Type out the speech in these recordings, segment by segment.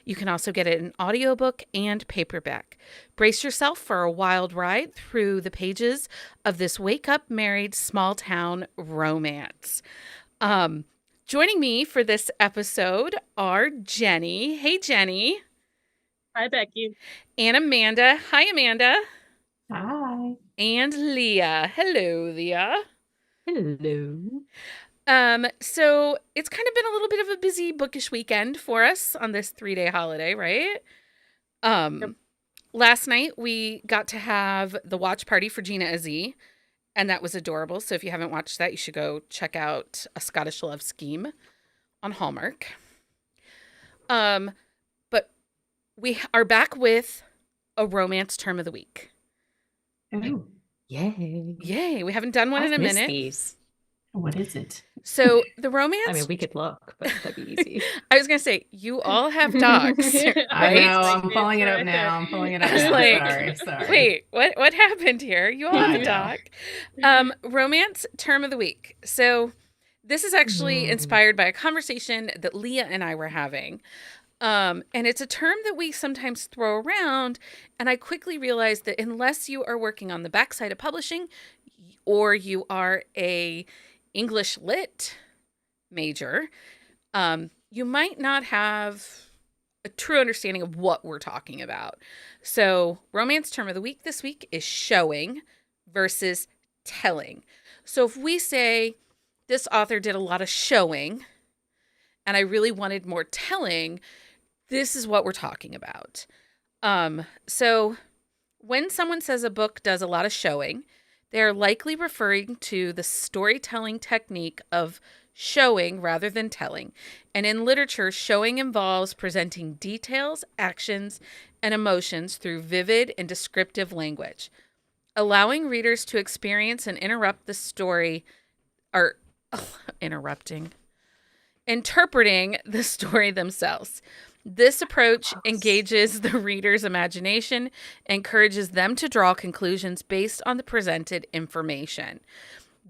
You can also get it in audiobook and paperback. Brace yourself for a wild ride through the pages of this wake up married small town romance. Um, Joining me for this episode are Jenny. Hey, Jenny. Hi, Becky. And Amanda. Hi, Amanda. Hi. And Leah. Hello, Leah. Hello. So it's kind of been a little bit of a busy bookish weekend for us on this 3-day holiday, right? Yep. Last night we got to have the watch party for Gina Azee, and that was adorable. So if you haven't watched that, you should go check out A Scottish Love Scheme on Hallmark. But we are back with a romance term of the week. Oh, yay. Yay, we haven't done one in a I've missed minute. these. What is it? So the romance. I mean, we could look, but that'd be easy. I was gonna say you all have dogs, I right? know. I'm pulling it up now. I'm pulling it up I was now. like, Sorry. Wait, what happened here? You all have I a know. dog. Romance term of the week. So this is actually inspired by a conversation that Leah and I were having. And it's a term that we sometimes throw around, and I quickly realized that unless you are working on the backside of publishing or you are a English lit major, you might not have a true understanding of what we're talking about. So, romance term of the week this week is showing versus telling. So, if we say this author did a lot of showing and I really wanted more telling, this is what we're talking about. So, when someone says a book does a lot of showing, they're likely referring to the storytelling technique of showing rather than telling. And in literature, showing involves presenting details, actions, and emotions through vivid and descriptive language, allowing readers to experience and interrupt the story, or interpreting the story themselves. This approach engages the reader's imagination, encourages them to draw conclusions based on the presented information.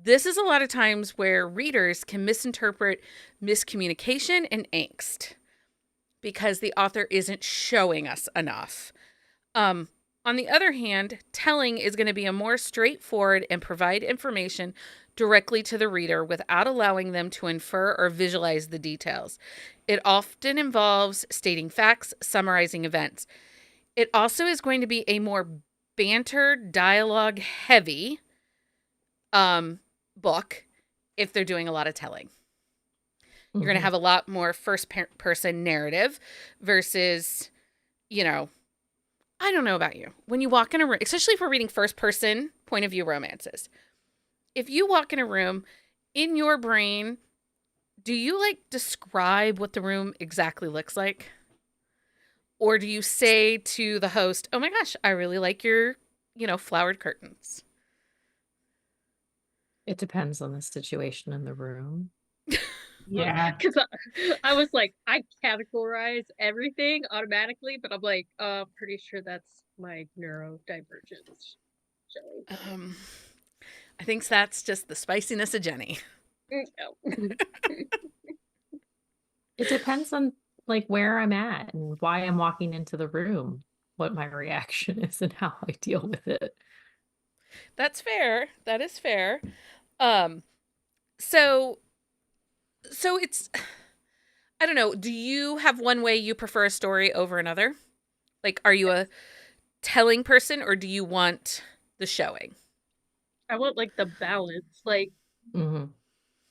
This is a lot of times where readers can misinterpret miscommunication and angst because the author isn't showing us enough. On the other hand, telling is going to be a more straightforward and provide information directly to the reader without allowing them to infer or visualize the details. It often involves stating facts, summarizing events. It also is going to be a more banter, dialogue heavy book if they're doing a lot of telling. You're going to have a lot more first person narrative versus, I don't know about you. When you walk in a room, especially if we're reading first person point of view romances, if you walk in a room, in your brain, do you describe what the room exactly looks like? Or do you say to the host, "Oh my gosh, I really like your, flowered curtains"? It depends on the situation in the room. Yeah. Because I was like, I categorize everything automatically, but I'm like, pretty sure that's my neurodivergence showing. I think that's just the spiciness of Jenny. No. It depends on where I'm at and why I'm walking into the room, what my reaction is and how I deal with it. That's fair. That is fair. So it's, I don't know. Do you have one way you prefer a story over another? Are you a telling person or do you want the showing? I want the balance, Mm-hmm.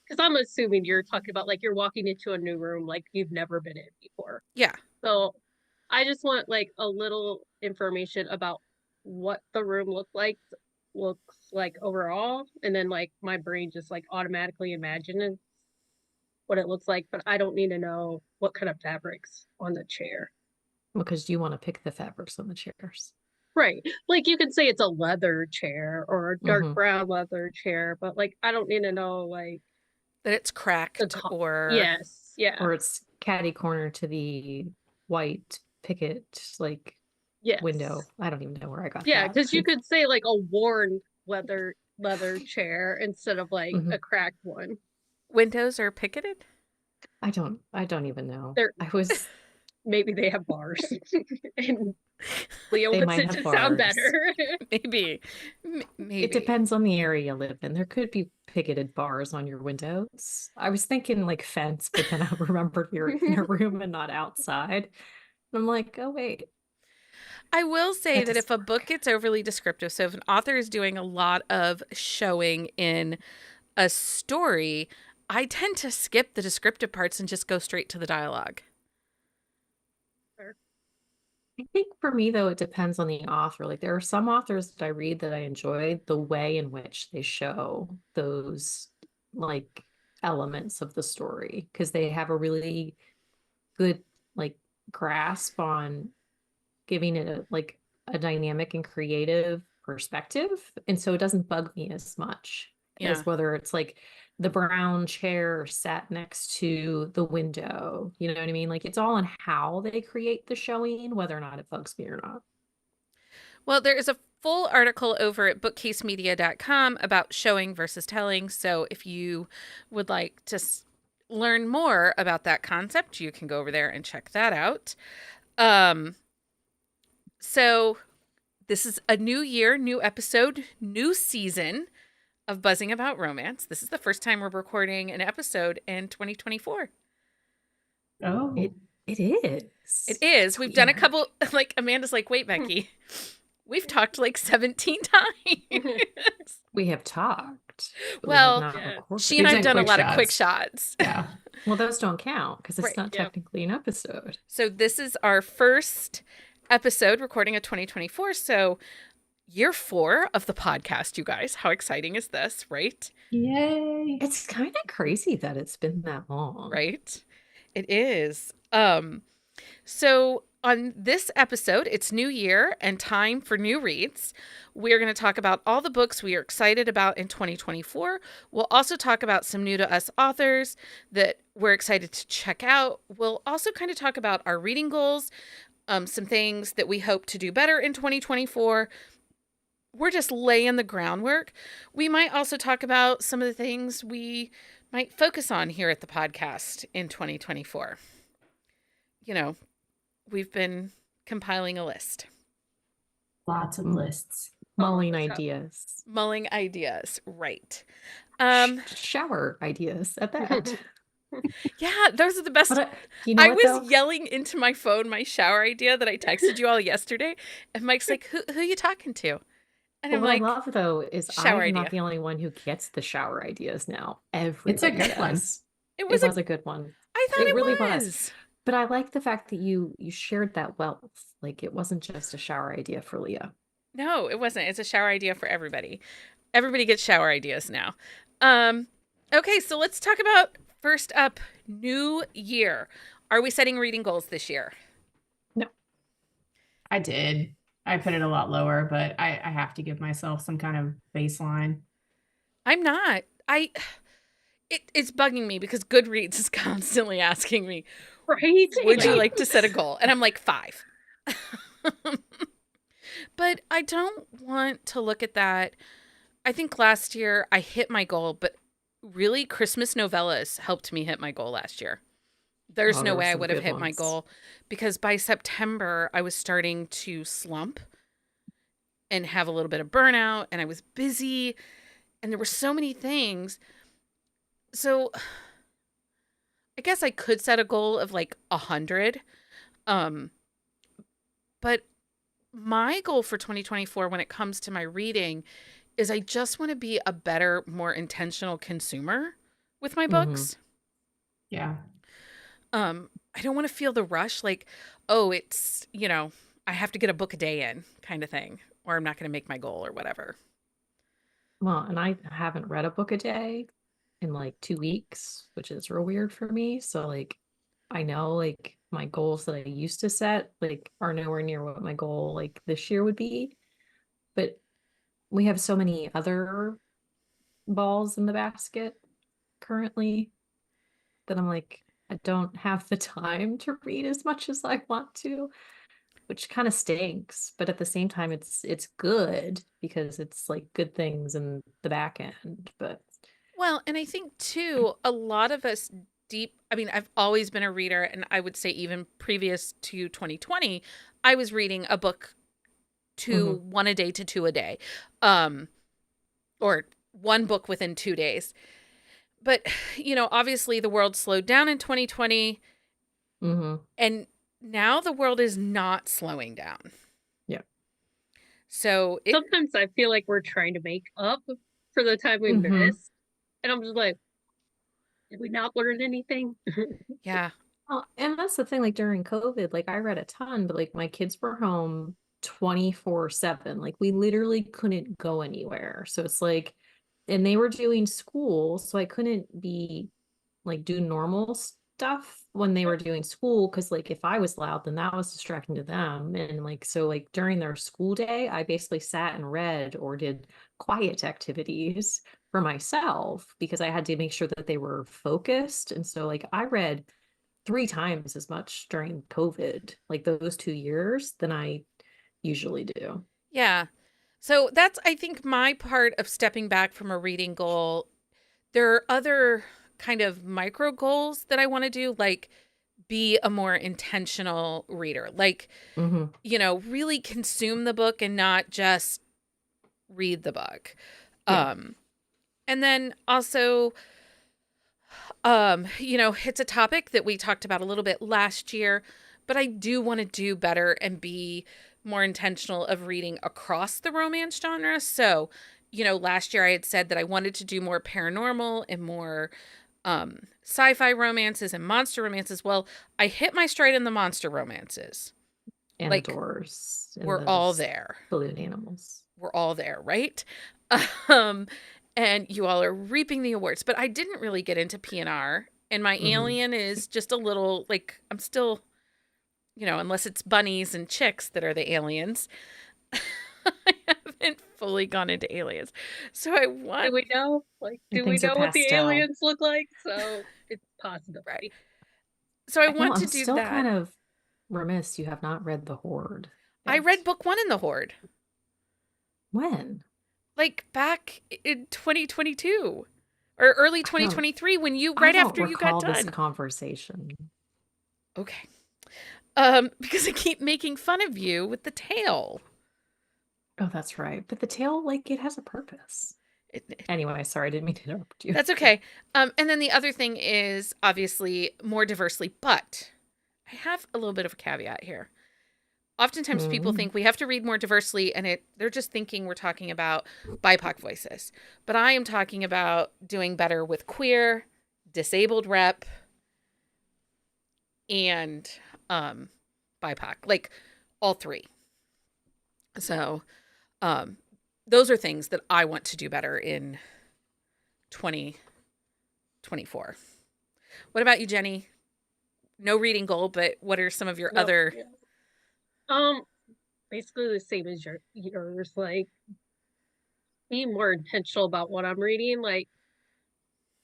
because I'm assuming you're talking about you're walking into a new room you've never been in before. Yeah. So I just want a little information about what the room looks like overall, and then my brain just automatically imagines what it looks like, but I don't need to know what kind of fabrics on the chair. Because you want to pick the fabrics on the chairs. Right. You could say it's a leather chair or a dark brown leather chair, but I don't need to know that it's cracked or yes, yeah. Or it's catty corner to the white picket yes. window. I don't even know where I got that. Yeah, because you could say a worn leather chair instead of a cracked one. Windows are picketed? I don't even know. They're... I was maybe they have bars. And Leah They wants might it have to sound bars. better. Maybe. It Maybe. depends on the area you live in. There could be picketed bars on your windows. I was thinking like fence, but then I remembered we were in a room and not outside. And I'm like, oh wait, I will say that that if doesn't a book work. gets overly descriptive, so if an author is doing a lot of showing in a story, I tend to skip the descriptive parts and just go straight to the dialogue. I think for me though, it depends on the author. Like there are some authors that I read that I enjoy the way in which they show those like elements of the story because they have a really good like grasp on giving it a dynamic and creative perspective. And so it doesn't bug me as much Yeah. as whether it's like the brown chair sat next to the window. You know what I mean? Like it's all on how they create the showing, whether or not it bugs me or not. Well, there is a full article over at bookcasemedia.com about showing versus telling. So if you would like to learn more about that concept, you can go over there and check that out. So this is a new year, new episode, new season of Buzzing About Romance. This is the first time we're recording an episode in 2024. Oh. It is. It is. We've done a weird. couple, like Amanda's like, wait, Becky, we've talked like 17 times. We have talked. But Well, we have not yeah. recorded. She and We've I've done done a quick lot of quick shots. shots. Yeah. Well, those don't count because it's Right, not yeah. technically an episode. So this is our first episode recording of 2024. So year 4 of the podcast, you guys. How exciting is this, right? Yay. It's kind of crazy that it's been that long. Right? It is. So on this episode, it's New Year and time for new reads. We're going to talk about all the books we are excited about in 2024. We'll also talk about some new to us authors that we're excited to check out. We'll also kind of talk about our reading goals, some things that we hope to do better in 2024. We're just laying the groundwork. We might also talk about some of the things we might focus on here at the podcast in 2024. You know, we've been compiling a list, Lots of lists. Mulling let's go. ideas. mulling ideas, right? Shower ideas at that. Yeah, those are the best. But you know I what, was though? yelling into my phone my shower idea that I texted you all yesterday, and Mike's like, "Who you talking to?" And But I'm what like, I love though is shower I'm idea. not the only one who gets the shower ideas now. It's a Everybody good one. does. "It It was was a, a good one. I thought It it really was." was. But I like the fact that you shared that wealth. Like it wasn't just a shower idea for Leah. No, it wasn't. It's a shower idea for everybody. Everybody gets shower ideas now. Okay, so let's talk about first up, new year. Are we setting reading goals this year? I did. I put it a lot lower, but I have to give myself some kind of baseline. I'm not. It's bugging me because Goodreads is constantly asking me, Right? would you Right. like to set a goal? And I'm like, 5. But I don't want to look at that. I think last year I hit my goal, but really Christmas novellas helped me hit my goal last year. There's Oh, no there were way I some would have good hit my ones. goal because by September I was starting to slump and have a little bit of burnout, and I was busy and there were so many things. So I guess I could set a goal of like 100. But my goal for 2024 when it comes to my reading is I just want to be a better, more intentional consumer with my Mhm. books. Yeah. I don't want to feel the rush like, oh, it's, I have to get a book a day in kind of thing, or I'm not going to make my goal or whatever. Well, and I haven't read a book a day in like 2 weeks, which is real weird for me. So like I know like my goals that I used to set like are nowhere near what my goal like this year would be. But we have so many other balls in the basket currently that I'm like, I don't have the time to read as much as I want to, which kind of stinks. But at the same time, it's good because it's like good things in the back end. But Well, and I think too, a lot of us deep. I mean, I've always been a reader, and I would say even previous to 2020, I was reading a book to Mhm. one a day to two a day, um, or one book within 2 days. But, obviously the world slowed down in 2020, Mhm. and now the world is not slowing down. Yeah. So Sometimes I feel like we're trying to make up for the time we Mhm. missed. And I'm just like, did we not learn anything? yeah, Well, and that's the thing, like during COVID, like I read a ton, but like my kids were home 24/7. Like we literally couldn't go anywhere. So it's like, and they were doing school, so I couldn't be like do normal stuff when they were doing school because like if I was loud, then that was distracting to them. And like so like during their school day, I basically sat and read or did quiet activities for myself because I had to make sure that they were focused. And so like I read 3 times as much during COVID, like those 2 years, than I usually do. yeah. So that's, I think, my part of stepping back from a reading goal. There are other kind of micro goals that I want to do, like be a more intentional reader, like, Hmm. really consume the book and not just read the book. Yeah. And then also, it's a topic that we talked about a little bit last year, but I do want to do better and be more intentional of reading across the romance genre. So, last year I had said that I wanted to do more paranormal and more sci-fi romances and monster romances. Well, I hit my stride in the monster romances. And Like, adores and we're all those there. balloon animals. We're all there, right? Um, and you all are reaping the awards. But I didn't really get into PNR, and my Hmm. alien is just a little like I'm still, unless it's bunnies and chicks that are the aliens. I haven't fully gone into aliens. So I Do want we know? Like, And do we things are know what the pastel. aliens look like? So it's right. possibility. So I I know want to I'm do still that. kind of remiss you have not read The Horde I read yet. book 1 in the Horde, When? like back in 2022 or early I don't 2023 when I right don't after you got recall this done. conversation. Okay. Because I keep making fun of you with the tail. Oh, that's right. But the tail, like, it has a purpose. It, Anyway, sorry, I didn't mean to interrupt you. that's okay. And then the other thing is obviously more diversely, but I have a little bit of a caveat here. Oftentimes people Mm. think we have to read more diversely, and they're just thinking we're talking about BIPOC voices. But I am talking about doing better with queer, disabled rep, and BIPOC, like all three. So um, those are things that I want to do better in 2024. What about you, Jenny? No reading goal, but what are some of your No. other? Yeah. Um, basically the same as yours. Like, be more intentional about what I'm reading. Like,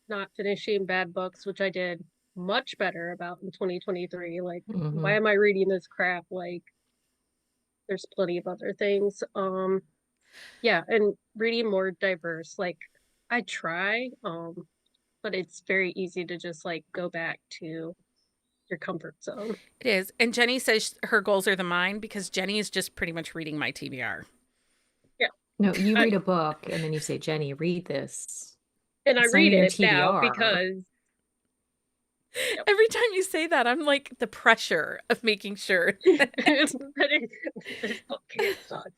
not finishing bad books, which I did much better about in 2023. Like, why Hmm. am I reading this crap? Like, there's plenty of other things. Yeah, and reading more diverse. Like, I try, but it's very easy to just like go back to your comfort zone. It is. And Jenny says her goals are the mine because Jenny is just pretty much reading my TBR. Yeah. No, you I, read a book and then you say, Jenny, read this. and I It's not read even your it now TBR. because yep. Every time you say that, I'm like the pressure of making sure that This book can't suck.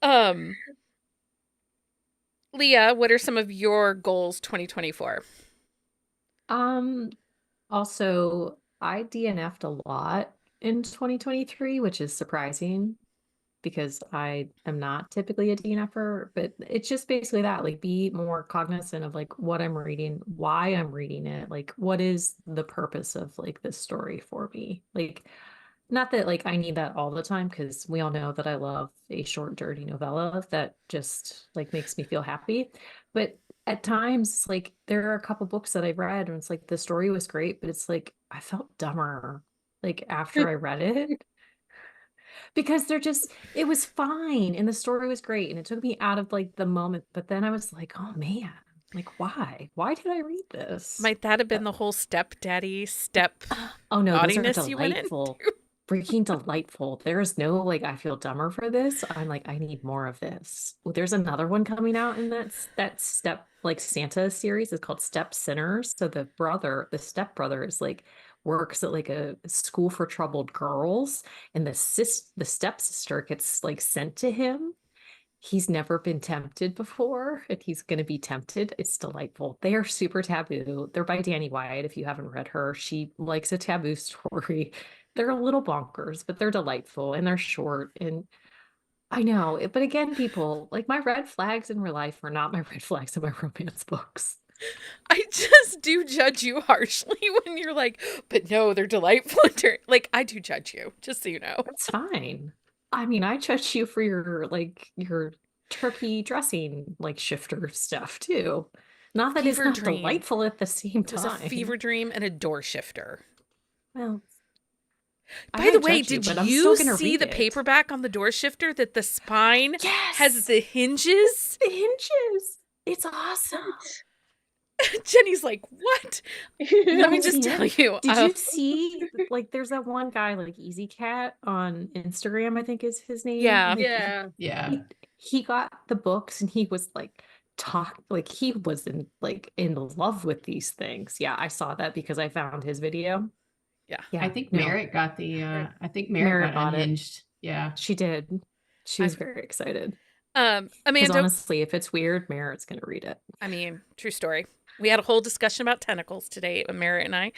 um Leah, what are some of your goals 2024? Um, Also, I DNF'd a lot in 2023, which is surprising because I am not typically a DNFer, but it's just basically that, like, be more cognizant of like what I'm reading, why I'm reading it, like what is the purpose of like this story for me. Like, not that like I need that all the time, because we all know that I love a short, dirty novella that just like makes me feel happy. But at times, like there are a couple books that I've read and it's like the story was great, but it's like I felt dumber like after I read it because it was fine and the story was great and it took me out of like the moment. But then I was like, oh man, Like, why? Why did I read this? Might that have been the whole stepdaddy step Oh no, those are naughtiness you went into? delightful. Freaking delightful. There's no like I feel dumber for this. I'm like, I need more of this. Well, there's another one coming out in that step like Santa series. It's called Step Sinners. So the stepbrother is like works at like a school for troubled girls, and the stepsister gets like sent to him. He's never been tempted before, and he's going to be tempted. It's delightful. They are super taboo. They're by Danny Wyatt. If you haven't read her, she likes a taboo story. They're a little bonkers, but they're delightful and th're short. And I know, but again, people like my red flags in real life are not my red flags in my romance books. I just do judge you harshly when you're like, but no, they're delightful. Like, I do judge you, just so you know. It's fine. I mean, I judge you for your turkey dressing like shifter stuff too. Not that it's Fever not dream. delightful at the same It was a time. fever dream and a door shifter. Well, I By might the way, judge you, did but I'm you still gonna see read the it. paperback on the door shifter that the spine has Yes, the hinges? the hinges. It's awesome. Jenny's like, what? Let me just tell you. Did you see like there's that one guy like Easy Cat on Instagram, I think is his name. Yeah. Like, Yeah. Yeah. he got the books and he was like he was in love with these things. Yeah, I saw that because I found his video. Yeah. Yeah, I think no, Merritt got the I think Merritt Merritt got bought it. unhinged. Yeah. she did. She was I've- very excited. Amanda, Because honestly, if it's weird, Merritt's gonna read it. I mean, true story. We had a whole discussion about tentacles today, Merritt and I.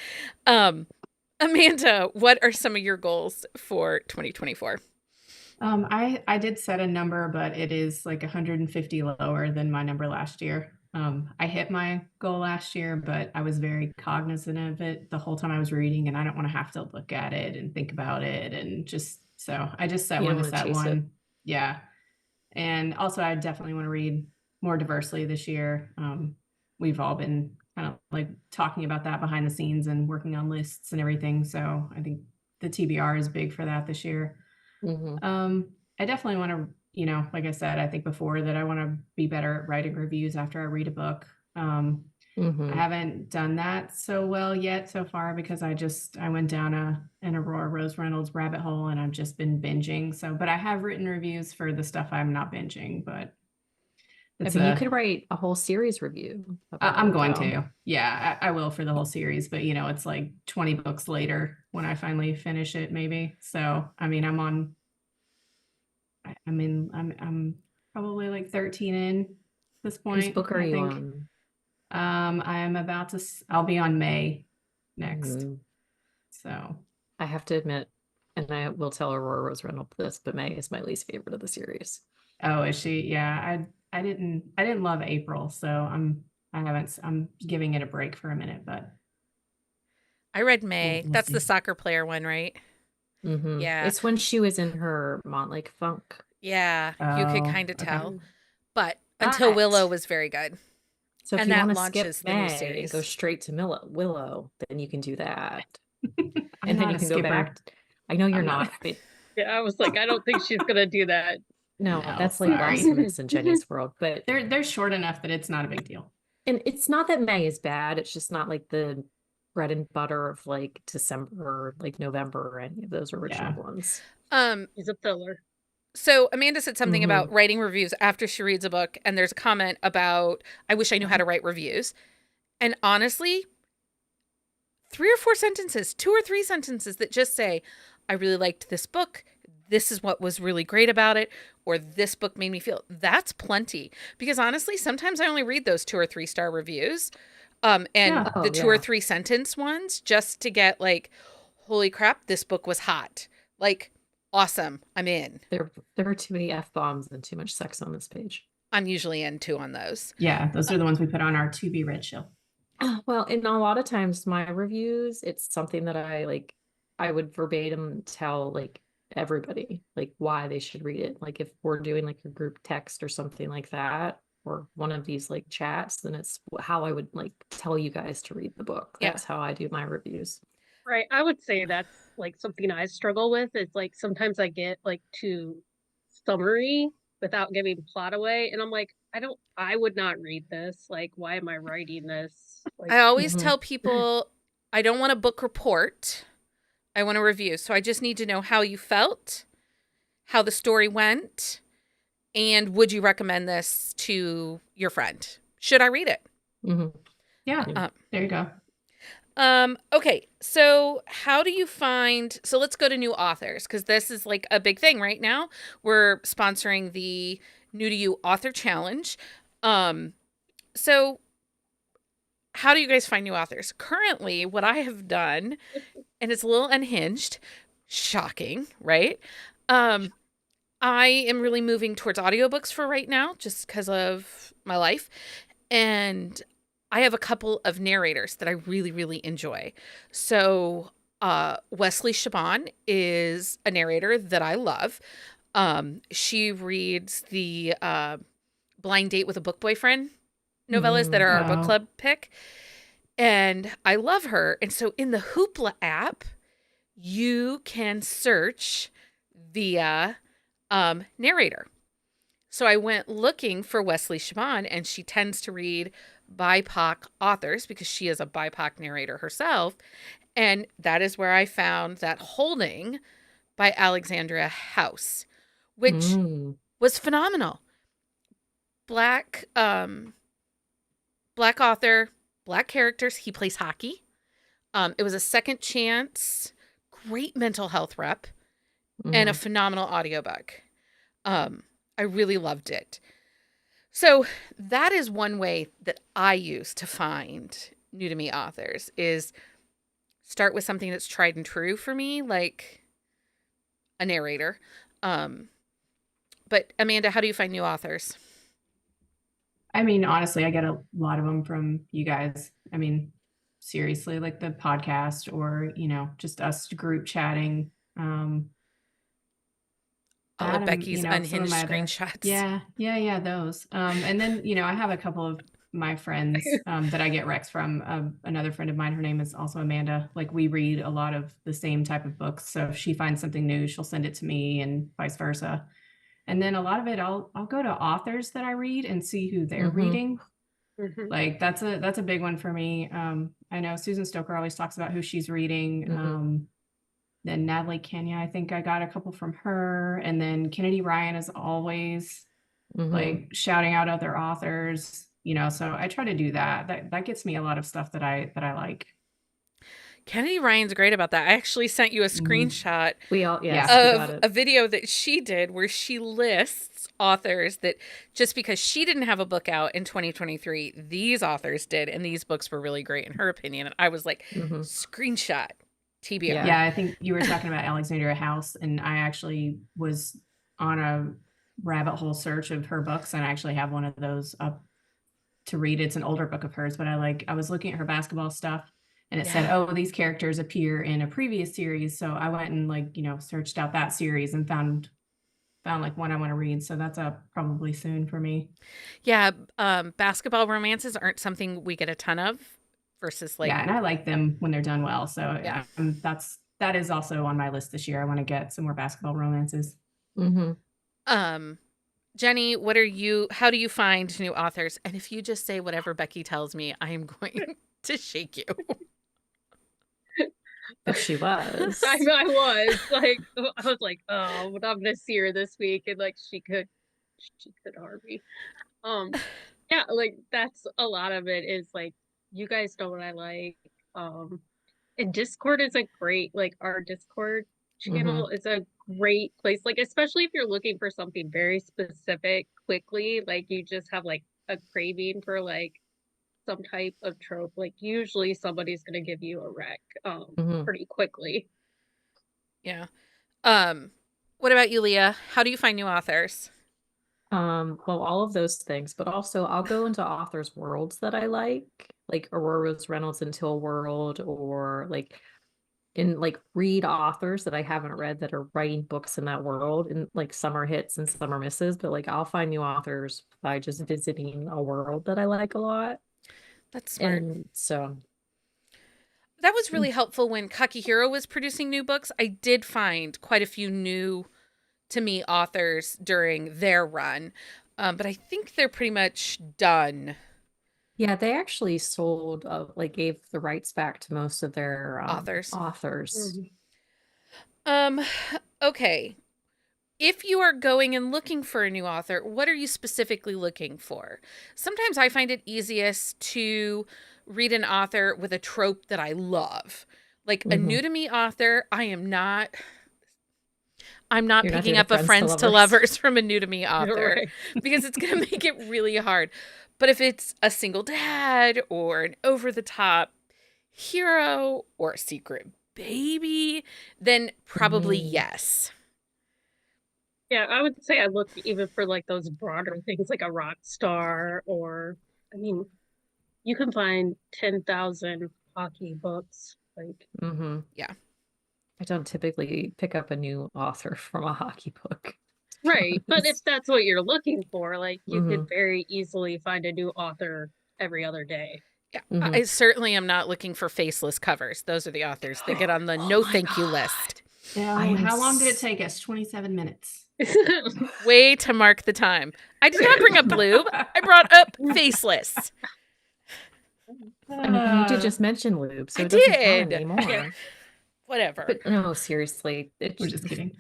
Amanda, what are some of your goals for 2024? I did set a number, but it is like 150 lower than my number last year. I hit my goal last year, but I was very cognizant of it the whole time I was reading, and I don't want to have to look at it and think about it, and just so I just set You don't one to wanna set chase it. one. Yeah, and also I definitely want to read more diversely this year. We've all been kind of like talking about that behind the scenes and working on lists and everything. So I think the TBR is big for that this year. Mhm. I definitely want to, like I said, I think before that I want to be better at writing reviews after I read a book. I Mhm. haven't done that so well yet so far because I went down an Aurora Rose Reynolds rabbit hole and I've just been binging. So, but I have written reviews for the stuff I'm not binging, but I it's mean, you could write a whole series review about I'm it, going though. to. Yeah, I will for the whole series, but it's like 20 books later when I finally finish it, maybe. So, I mean, I'm probably like 13 in this point. Whose book are I you think. on? I am about to, I'll be on May next. Mhm. So, I have to admit, and I will tell Aurora Rose Reynolds this, but May is my least favorite of the series. oh, is she? Yeah, I didn't love April, so I'm giving it a break for a minute, but I read May. we'll That's the see. soccer player one, right? Mhm. Yeah. It's when she was in her Montlake Funk. Yeah, you could Oh, kind of okay. tell. But Until But- Willow was very good. So if And you that want to skip launches the new May and series. go straight to Willow, then you can do that. I'm And then not you a can go skipper. back. I know you're I'm not. not, but Yeah, I was like, I don't think she's gonna do that. no, No, that's like sorry. blasphemous in Jenny's world. But They're short enough that it's not a big deal. and it's not that May is bad. It's just not like the bread and butter of like December or like November or any of those original Yeah. ones. She's a filler. So Amanda said something Mm-hmm. about writing reviews after she reads a book, and there's a comment about, I wish I knew how to write reviews. And honestly, 3 or 4 sentences, 2 or 3 sentences that just say, I really liked this book. This is what was really great about it. Or this book made me feel. That's plenty. Because honestly, sometimes I only read those 2 or 3 star reviews. And Yeah. Oh, the 2 or yeah. 3 sentence ones just to get like, holy crap, this book was hot. Like, awesome. I'm in. There are too many F-bombs and too much sex on this page. I'm usually in too on those. Yeah, those are the ones we put on our to be read shelf. Well, and a lot of times my reviews, it's something that I would verbatim tell like everybody like why they should read it. Like if we're doing like a group text or something like that, or one of these like chats, then it's how I would like tell you guys to read the book. Yeah. That's how I do my reviews. Right. I would say that's like something I struggle with. It's like sometimes I get like too summary without giving plot away. And I'm like, I would not read this. Like, why am I writing this? Like, I always Mhm. tell people I don't want a book report. I want a review. So I just need to know how you felt, how the story went, and would you recommend this to your friend? Should I read it? Mhm. Yeah, Um, there you go. Okay, so how do you find, so let's go to new authors, because this is like a big thing right now. We're sponsoring the New to You Author Challenge. So how do you guys find new authors? Currently, what I have done, and it's a little unhinged, shocking, right? Um, I am really moving towards audiobooks for right now, just because of my life. And I have a couple of narrators that I really, really enjoy. So, Wesley Chabon is a narrator that I love. She reads the Blind Date with a Book Boyfriend novellas that are our book Oh, club pick. And I love her. And so in the Hoopla app, you can search via narrator. So I went looking for Wesley Chabon, and she tends to read BIPOC authors because she is a BIPOC narrator herself. And that is where I found that Holding by Alexandria House, which Mm. was phenomenal. Black black author, black characters, he plays hockey. It was a second chance, great mental health rep, and a Mhm. phenomenal audiobook. I really loved it. So that is one way that I use to find new to me authors is start with something that's tried and true for me, like a narrator. Um, but Amanda, how do you find new authors? I mean, honestly, I get a lot of them from you guys. I mean, seriously, like the podcast or, just us group chatting. All of That and, Becky's some of unhinged my other, screenshots. yeah, yeah, yeah, those. And then, I have a couple of my friends that I get recs from. Another friend of mine, her name is also Amanda. Like we read a lot of the same type of books. So if she finds something new, she'll send it to me and vice versa. And then a lot of it, I'll go to authors that I read and see who they're Mhm. reading. mhm. Like that's a big one for me. I know Susan Stoker always talks about who she's reading. Mhm. Then Natalie Kenya, I think I got a couple from her, and then Kennedy Ryan is always Mhm. like shouting out other authors. So I try to do that. That gets me a lot of stuff that I like. Kennedy Ryan's great about that. I actually sent you a Mhm. screenshot We all, Yeah. yes, we got of it. a video that she did where she lists authors that just because she didn't have a book out in 2023, these authors did, and these books were really great in her opinion. And I was like, Mhm. screenshot, TBR. Yeah. Yeah, I think you were talking about Alexandria House, and I actually was on a rabbit hole search of her books, and I actually have one of those up to read. It's an older book of hers, but I was looking at her basketball stuff, and it said, Yeah. "Oh, these characters appear in a previous series." So I went and searched out that series and found like one I want to read. So that's up probably soon for me. Yeah. Basketball romances aren't something we get a ton of versus like, Yeah, and I like them when they're done well. So yeah. that is also on my list this year. I want to get some more basketball romances. Mhm. Um, Jenny, how do you find new authors? And if you just say whatever Becky tells me, I am going to shake you. But she was. I was like, I was like, oh, but I'm gonna see her this week, and like she could harm me. Yeah, like that's a lot of it is like you guys know what I like. Um, and Discord is a great like our Discord channel Mhm. is a great place, like especially if you're looking for something very specific quickly, like you just have like a craving for like some type of trope, like usually somebody's gonna give you a rec Mhm. pretty quickly. Yeah. Um, what about you, Leah? How do you find new authors? Well, all of those things, but also I'll go into authors' worlds that I like Aurora Reynolds into a world, or like read authors that I haven't read that are writing books in that world, and like some are hits and some are misses, but like I'll find new authors by just visiting a world that I like a lot. That's smart. And so That was really helpful when Kakihiro was producing new books. I did find quite a few new to me authors during their run. But I think they're pretty much done. Yeah, they actually sold, like gave the rights back to most of their Authors. authors. Mhm. Okay. If you are going and looking for a new author, what are you specifically looking for? Sometimes I find it easiest to read an author with a trope that I love. Like a Mhm. new to me author, I'm not You're not picking doing up a friends to lovers from a new to me author Right. because it's going to make it really hard. But if it's a single dad or an over the top hero or a secret baby, then probably Mm. yes. Yeah, I would say I look even for like those broader things like a rock star or I mean, you can find 10,000 hockey books. Like, Mhm. Yeah. I don't typically pick up a new author from a hockey book, to be right. But if honest. that's what you're looking for, like you could Mhm. very easily find a new author every other day. Yeah, Mhm. I certainly am not looking for faceless covers. Those are the authors that get on the no my thank you God. list. Yeah, I am how long did it s- take us? 27 minutes. Way to mark the time. I did not bring up lube. I brought up faceless. I mean, you did Uh, just mention lube, so I it doesn't count did. anymore. Whatever. But no, seriously, we're just kidding.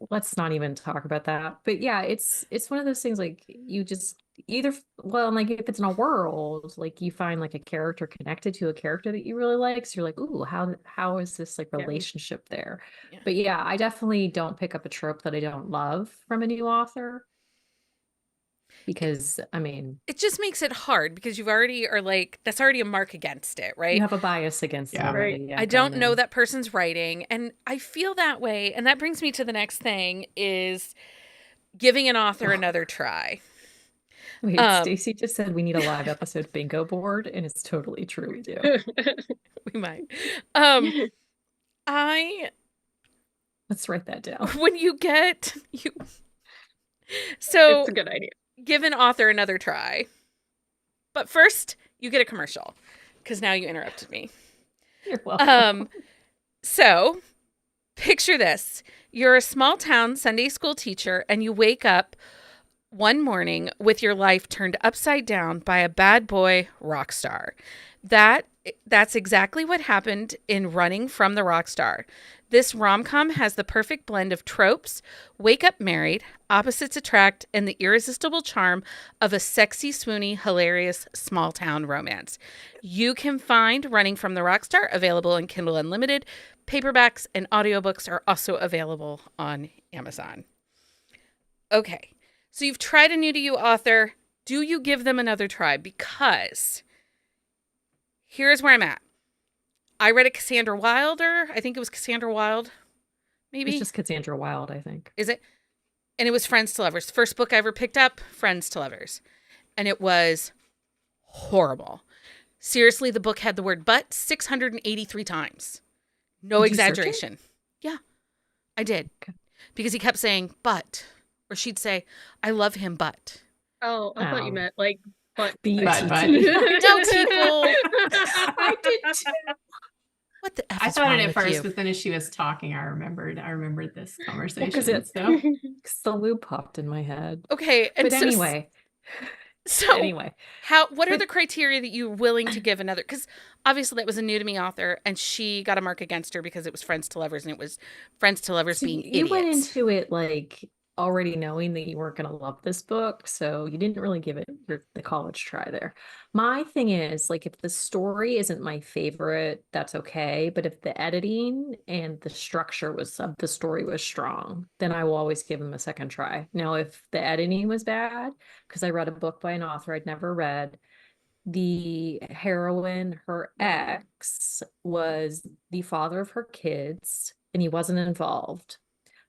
let's not even talk about that. But yeah, it's one of those things like you just either well, and like if it's in a world, like you find like a character connected to a character that you really like, so you're like, ooh, how is this like Yeah. relationship there? Yeah. But yeah, I definitely don't pick up a trope that I don't love from a new author because I mean, It just makes it hard because you've already are like, that's already a mark against it, you right? have a bias against it Yeah. Right. already. Yeah, I don't going know in. that person's writing. And I feel that way. And that brings me to the next thing is giving an author Ugh. another try. Wait, Um, Stacy just said we need a live episode bingo board, and it's totally true. We do. We might. I Let's write that down. when you get you so It's a good idea. give an author another try. But first, you get a commercial because now you interrupted me. You're welcome. So picture this. You're a small town Sunday school teacher and you wake up one morning with your life turned upside down by a bad boy rock star. That's exactly what happened in Running from the Rock Star. This rom-com has the perfect blend of tropes, wake up married, opposites attract, and the irresistible charm of a sexy, swoony, hilarious small town romance. You can find Running from the Rock Star available in Kindle Unlimited. Paperbacks and audiobooks are also available on Amazon. Okay. So you've tried a new to you author. Do you give them another try? Because here's where I'm at. I read a Cassandra Wilder. I think it was Cassandra Wild. Maybe. It's just Cassandra Wild, I think. Is it? And it was Friends to Lovers. First book I ever picked up, Friends to Lovers. And it was horrible. Seriously, the book had the word but 683 times. No Did you search it? exaggeration. Yeah, I did. Okay. Because he kept saying, but. Or she'd say, I love him, but. Oh, I thought you Oh. meant like but. B-U-T-T. But. No, people. I did too. What the F I is thought wrong it at with first, you? but then as she was talking, I remembered this conversation. it- So The lube popped in my head. Okay, and But so, anyway, so what are the criteria that you're willing to give another? Because obviously that was a new to me author, and she got a mark against her because it was Friends to Lovers, and it was Friends to Lovers so being you went idiots. into it like already knowing that you weren't going to love this book, so you didn't really give it the college try there. My thing is like if the story isn't my favorite, that's okay, but if the editing and the structure was of the story was strong, then I will always give them a second try. Now if the editing was bad, because I read a book by an author I'd never read, the heroine, her ex, was the father of her kids, and he wasn't involved.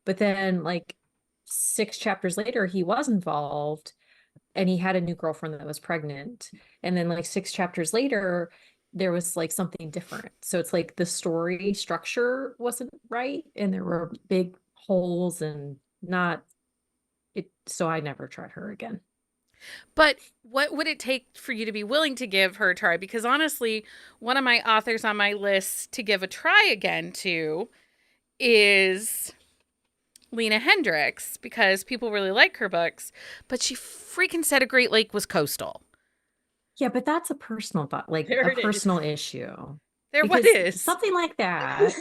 But then, like 6 chapters later, he was involved, and he had a new girlfriend that was pregnant. And then, like 6 chapters later, there was like something different. So it's like the story structure wasn't right, and there were big holes and not it. So I never tried her again. But what would it take for you to be willing to give her a try? Because honestly, one of my authors on my list to give a try again to is Lena Hendricks because people really like her books, but she freaking said a Great Lake was coastal. Yeah, but that's a personal thought, like There a it is. personal issue. There what Because is? something like that,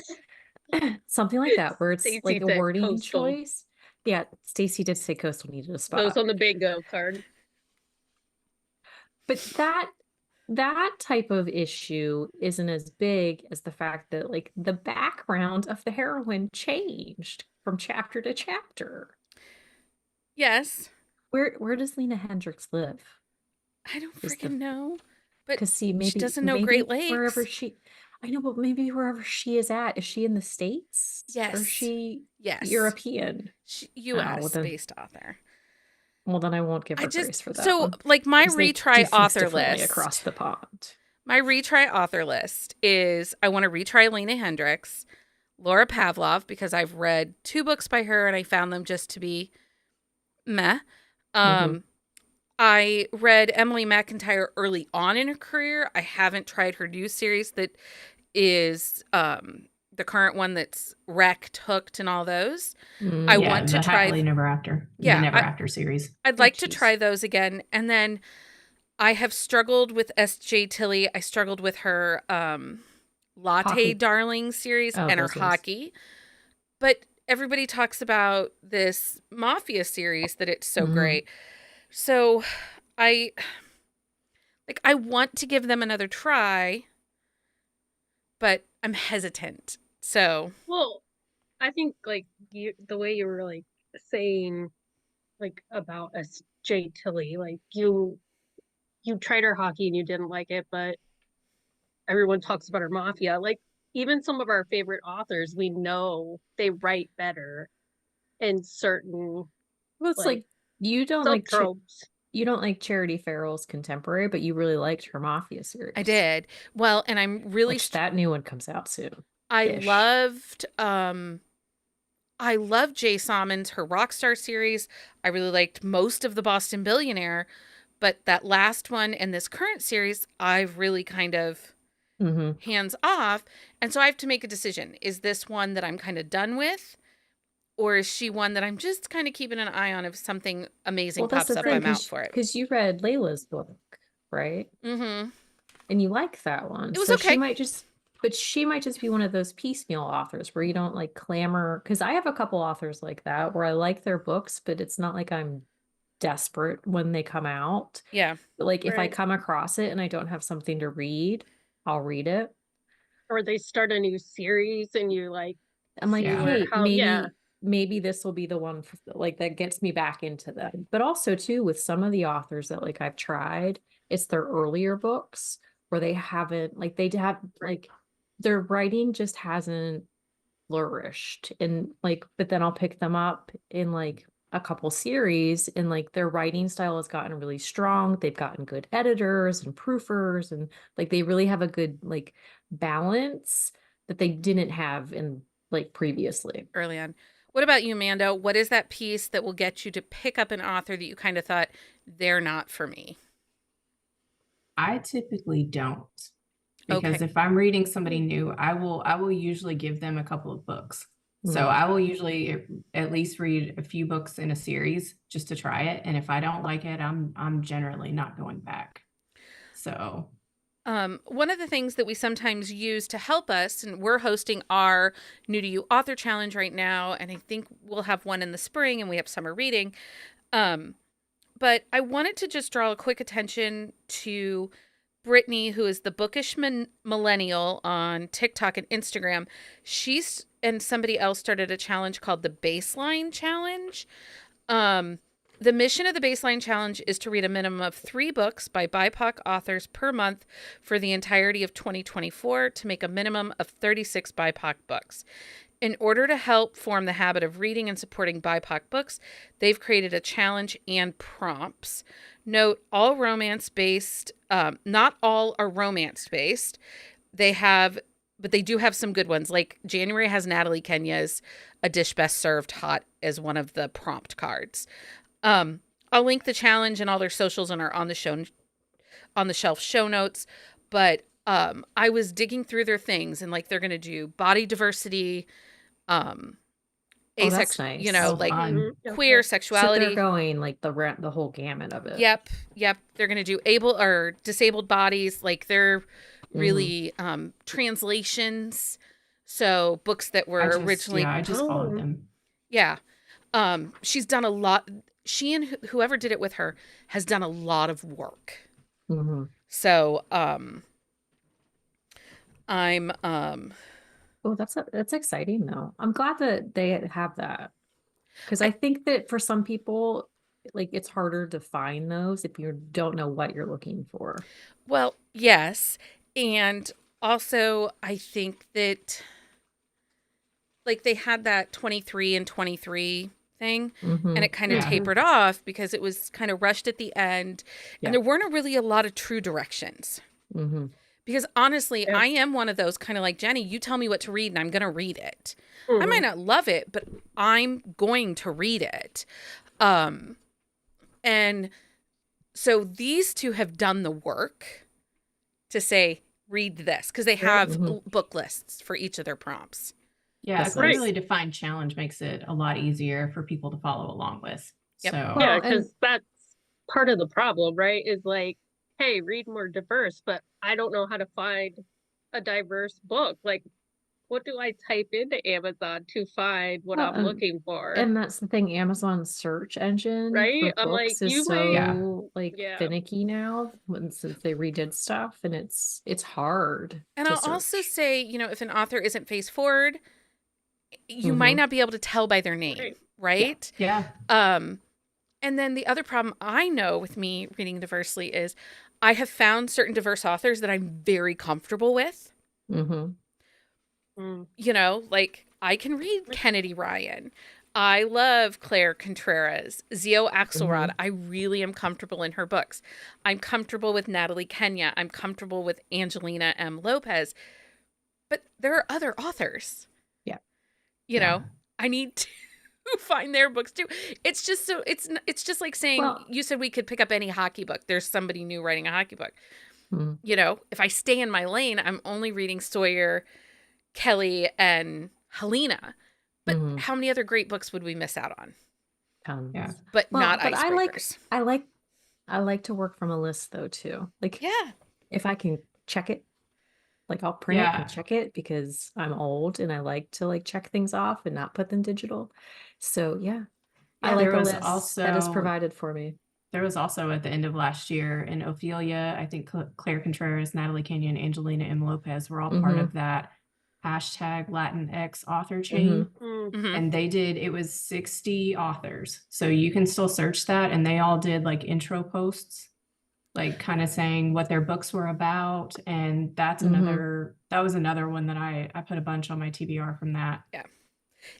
where it's Stacy like a said wording coastal. choice. Yeah, Stacy did say coastal needed a So it's spot. on the bingo card. But that type of issue isn't as big as the fact that like the background of the heroine changed from chapter to chapter. Yes. Where does Lena Hendricks live? I don't Is the freaking know. But Because see, she doesn't know Great wherever Lakes. I know, but maybe wherever she is at, is she in the States? Or is Yes. she Yes. European? U.S. well then- based author. Well, then I won't give I her just grace for that so one. like my 'Cause they retry do things author differently list. across the pond. My retry author list is I want to retry Lena Hendricks, Laura Pavlov, because I've read 2 books by her and I found them just to be meh. I read Emily McIntyre early on in her career. I haven't tried her new series that is the current one that's Wrecked, Hooked, and all those. I Yeah, want to the try. Happily Never After. Yeah, The Never After series. I'd Oh, like to geez. try those again. And then I have struggled with S.J. Tilly. I struggled with her Latte Hockey. Darling series Oh, and her those ones. hockey. But everybody talks about this Mafia series that it's so Mhm. great. So I want to give them another try, but I'm hesitant. So Well, I think like the way you were like saying like about S.J. Tilly, like you tried her hockey and you didn't like it, but everyone talks about her Mafia. Like even some of our favorite authors, we know they write better in certain Well, it's like you don't like subtropes. you don't like Charity Farrell's Contemporary, but you really liked her Mafia series. I did. Well, and I'm really Which that new one comes out soon. I ish. loved Jay Salmon's her Rockstar series. I really liked most of the Boston Billionaire, but that last one and this current series, I've really kind of Mhm. hands off. And so I have to make a decision. Is this one that I'm kind of done with? Or is she one that I'm just kind of keeping an eye on if something amazing Well, that's pops the up, thing, I'm out for it. because you read Layla's book, right? Mm-hmm. And you like that one. It was So okay. she might just be one of those piecemeal authors where you don't like clamor. Because I have a couple authors like that where I like their books, but it's not like I'm desperate when they come out. Yeah. But like if I Right. come across it and I don't have something to read, I'll read it. Or they start a new series and you like I'm like, Yeah. hey, how maybe this will be the one like that gets me back into them. But also too, with some of the authors that like I've tried, it's their earlier books where they haven't like they have like their writing just hasn't flourished. And like, but then I'll pick them up in like a couple series and like their writing style has gotten really strong. They've gotten good editors and proofers and like they really have a good like balance that they didn't have in like previously. Early on. What about you, Mando? What is that piece that will get you to pick up an author that you kind of thought they're not for me? I typically don't. Because Okay. if I'm reading somebody new, I will usually give them a couple of books. So Mm. I will usually at least read a few books in a series just to try it. And if I don't like it, I'm generally not going back. So One of the things that we sometimes use to help us, and we're hosting our New to You Author Challenge right now, and I think we'll have one in the spring, and we have summer reading. But I wanted to just draw a quick attention to Brittany, who is the Bookish Millennial on TikTok and Instagram. She's and somebody else started a challenge called the Baseline Challenge. The mission of the Baseline Challenge is to read a minimum of 3 books by BIPOC authors per month for the entirety of 2024 to make a minimum of 36 BIPOC books. In order to help form the habit of reading and supporting BIPOC books, they've created a challenge and prompts. Note, all romance-based, not all are romance-based. But they do have some good ones. Like January has Natalie Kenya's A Dish Best Served Hot as one of the prompt cards. I'll link the challenge and all their socials and are on the shelf show notes. But I was digging through their things and like they're going to do body diversity, Oh, that's Asex, nice. Oh, like fun. Mhm. queer Okay. So they're sexuality. going like the whole gamut of it. Yep, yep. They're going to do able or disabled bodies. Like they're really translations. So books that were originally, I just followed Oh. them. yeah. She's done a lot. She and whoever did it with her has done a lot of work. Mm-hmm. So, I'm, Oh, that's exciting though. I'm glad that they have that because I think that for some people, like it's harder to find those if you don't know what you're looking for. well, yes. And also, I think that like they had that 23 and 23 thing Mm-hmm. and it kind of Yeah. tapered off because it was kind of rushed at the end Yeah. and there weren't really a lot of true directions. Mm-hmm. Because honestly, Yeah. I am one of those kind of like, Jenny, you tell me what to read and I'm going to read it. I Mhm. might not love it, but I'm going to read it. And so these two have done the work to say, read this, because they have Mhm. book lists for each of their prompts. Yeah, That's a nice. clearly defined challenge makes it a lot easier for people to follow along with. Yep. So Well, Yeah, and- because that's part of the problem, right? Is like, hey, read more diverse, but I don't know how to find a diverse book. Like, what do I type into Amazon to find what Well, I'm looking for? And that's the thing, Amazon's search engine Right? for I'm like, books is you so might- Yeah. like Yeah. finicky now since they redid stuff and it's hard And to I'll also search. say, if an author isn't face forward, you might Mhm. not be able to tell by their name, right? yeah, And then the other problem I know with me reading diversely is I have found certain diverse authors that I'm very comfortable with. Mm-hmm. Mm. Like I can read Kennedy Ryan. I love Claire Contreras, Zio Axelrod. I really am comfortable in her books. I'm comfortable with Natalie Kenya. I'm comfortable with Angelina M. Lopez. But there are other authors. Yeah. You know, I need to find their books too. It's just so it's just like saying Well- you said we could pick up any hockey book. There's somebody new writing a hockey book. Mhm. If I stay in my lane, I'm only reading Sawyer, Kelly, and Helena. But Mhm. how many other great books would we miss out on? Tons. Yeah. But Well, not but icebreakers. I like to work from a list though too. Like Yeah. if I can check it, like I'll print it Yeah. and check it because I'm old and I like to like check things off and not put them digital. So yeah, I Yeah, like there a was list that is also- provided for me. there was also at the end of last year in Ophelia, I think Claire Contreras, Natalie Kenya, and Angelina M. Lopez were all part Mhm. of that hashtag Latinx author chain. Mm. Mhm. And it was 60 authors. So you can still search that. And they all did like intro posts, like kind of saying what their books were about. And that was another one that I put a bunch on my TBR from that.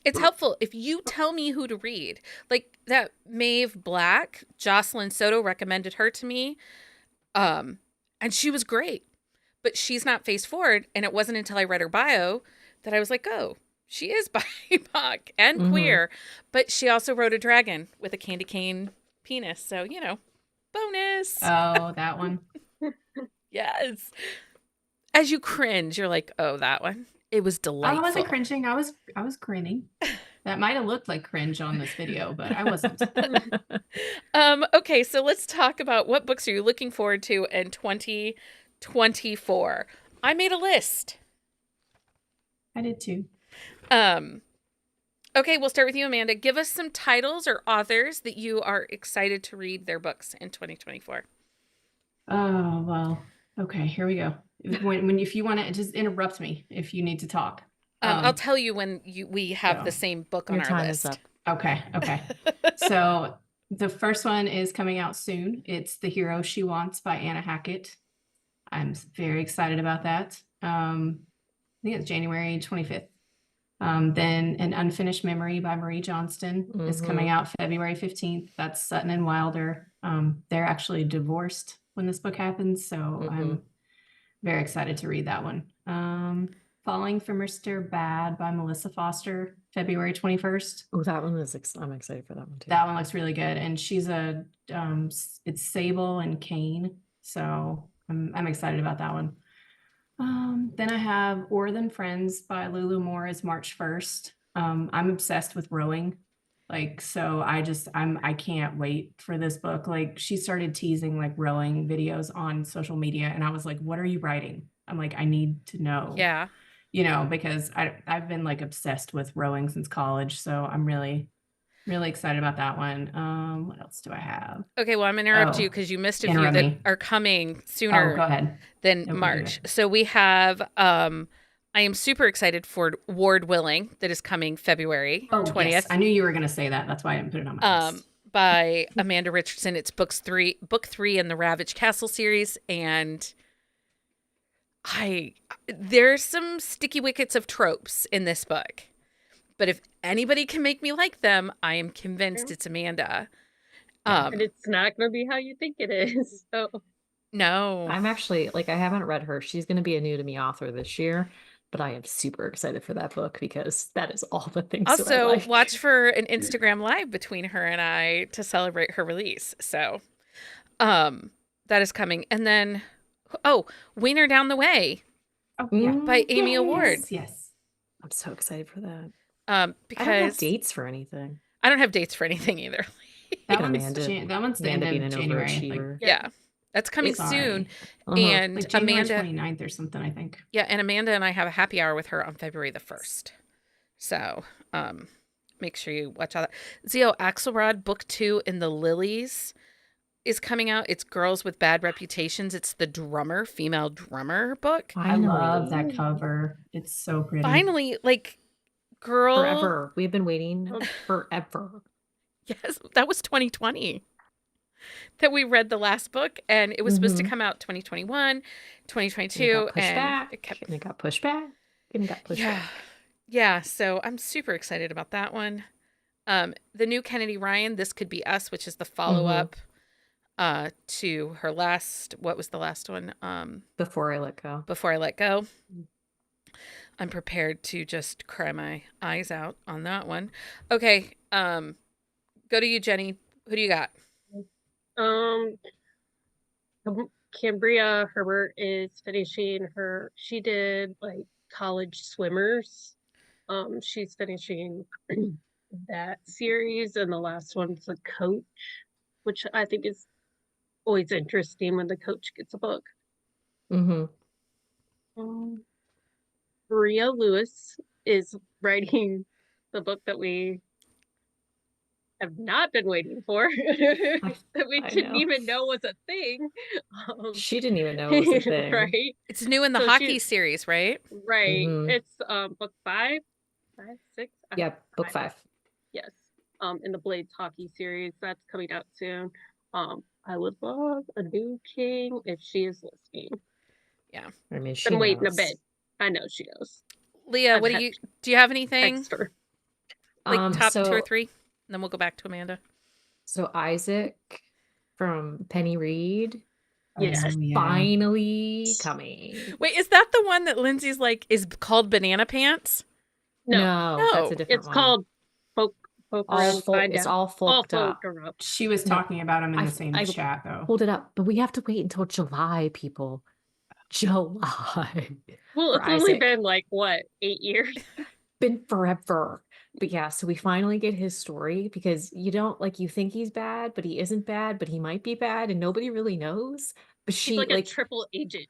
It's helpful if you tell me who to read. Like that Maeve Black, Jocelyn Soto recommended her to me. And she was great. But she's not face forward. And it wasn't until I read her bio that I was like, oh, she is BIPOC and Mhm. queer. But she also wrote a dragon with a candy cane penis. So, bonus. Oh, that one. Yes. As you cringe, you're like, oh, that one. It was I delightful. wasn't cringing. I was grinning. That might have looked like cringe on this video, but I wasn't. Okay, so let's talk about what books are you looking forward to in 2024. I made a list. I did too. Okay, we'll start with you, Amanda. Give us some titles or authors that you are excited to read their books in 2024. Oh, well. Okay, here we go. If you want to just interrupt me if you need to talk. I'll tell you when we have so the same book on Your our time list. is up. Okay. So the first one is coming out soon. It's The Hero She Wants by Anna Hackett. I'm very excited about that. I think it's January 25th. Then An Unfinished Memory by Marie Johnston is coming out February 15th. That's Sutton and Wilder. They're actually divorced when this book happens, so I'm very excited to read that one. Falling for Mr. Bad by Melissa Foster, February 21st. Oh, that one is I'm excited for that one too. That one looks really good, and she's it's Sable and Kane, so I'm excited about that one. Then I have Or Than Friends by Lulu Moore is March 1st. I'm obsessed with rowing. Like, so I can't wait for this book. Like, she started teasing like rowing videos on social media, and I was like, what are you writing? I'm like, I need to know, Yeah. because I've been like obsessed with rowing since college. So I'm really, really excited about that one. What else do I have? Okay, well, I'm gonna interrupt you Oh, because you missed a few interrupt that me. are coming Oh, sooner go ahead. than Nope, you're March. good. So we have I am super excited for Ward Willing that is coming February Oh, yes. 20th. I knew you were going to say that. That's why I didn't put it on my list. By Amanda Richardson. It's book three in the Ravage Castle series, and there's some sticky wickets of tropes in this book. But if anybody can make me like them, I am convinced it's Amanda. Yeah. And it's not going to be how you think it is. So No. I'm actually like, I haven't read her. She's going to be a new to me author this year, but I am super excited for that book because that is all the things that I Also, like. watch for an Instagram live between her and I to celebrate her release. So, that is coming. And then, Wiener Down the Way Oh, yeah. by Amy Award. Yes. I'm so excited for that. I don't have Because dates for anything. I don't have dates for anything either. That And one's that one's the Amanda end being of an January. overachiever. Yeah, that's coming It's- soon. Uh-huh. And Like January Amanda, 29th or something, I think. yeah, and Amanda and I have a happy hour with her on February the 1st. So, make sure you watch out. Zio Axelrod, book 2 in the Lilies is coming out. It's Girls with Bad Reputations. It's the female drummer book. I love Finally. that cover. It's so pretty. Finally, like, girl. Forever. We've been waiting forever. Yes, that was 2020 that we read the last book, and it was supposed to Mhm. come out 2021, 2022, And it got pushed and back. it kept. And it got pushed back. And it got pushed Yeah. back. Yeah, so I'm super excited about that one. The new Kennedy Ryan, This Could Be Us, which is the follow-up to her what was the last one? Before I Let Go. Before I Let Go. I'm prepared to just cry my eyes out on that one. Okay, go to you, Jenny. Who do you got? Cambria Herbert is finishing she did like college swimmers. She's finishing that series, and the last one's a coach, which I think is always interesting when the coach gets a book. Mm-hmm. Maria Lewis is writing the book that we have not been waiting for, that we I didn't know. even know was a thing. She didn't even know it was a thing. Right? It's new in the So hockey series, right? Right. Mhm. It's book 5, 6. Yeah, book 5. Yes. In the Blades hockey series that's coming out soon. I would love a new king if she is listening. I mean, she Been waiting a knows. bit. I know she knows. Leah, what do you have anything? Text her. Like top 2 or So- 3? And then we'll go back to Amanda. So Isaac from Penny Reed Yes. is Oh, yeah. finally coming. Wait, is that the one that Lindsay's like is called Banana Pants? No. No, that's a different It's one. called Folk all Around, folk. Find It's Out. all folked up. Folk Around. She was No, talking about him in I- the same I- chat, though. Hold it up, but we have to wait until July, people. July. Well, for it's only Isaac. been like what, 8 years? Been forever. But yeah, so we finally get his story because you think he's bad, but he isn't bad, but he might be bad, and nobody really knows. But She's she like a triple agent.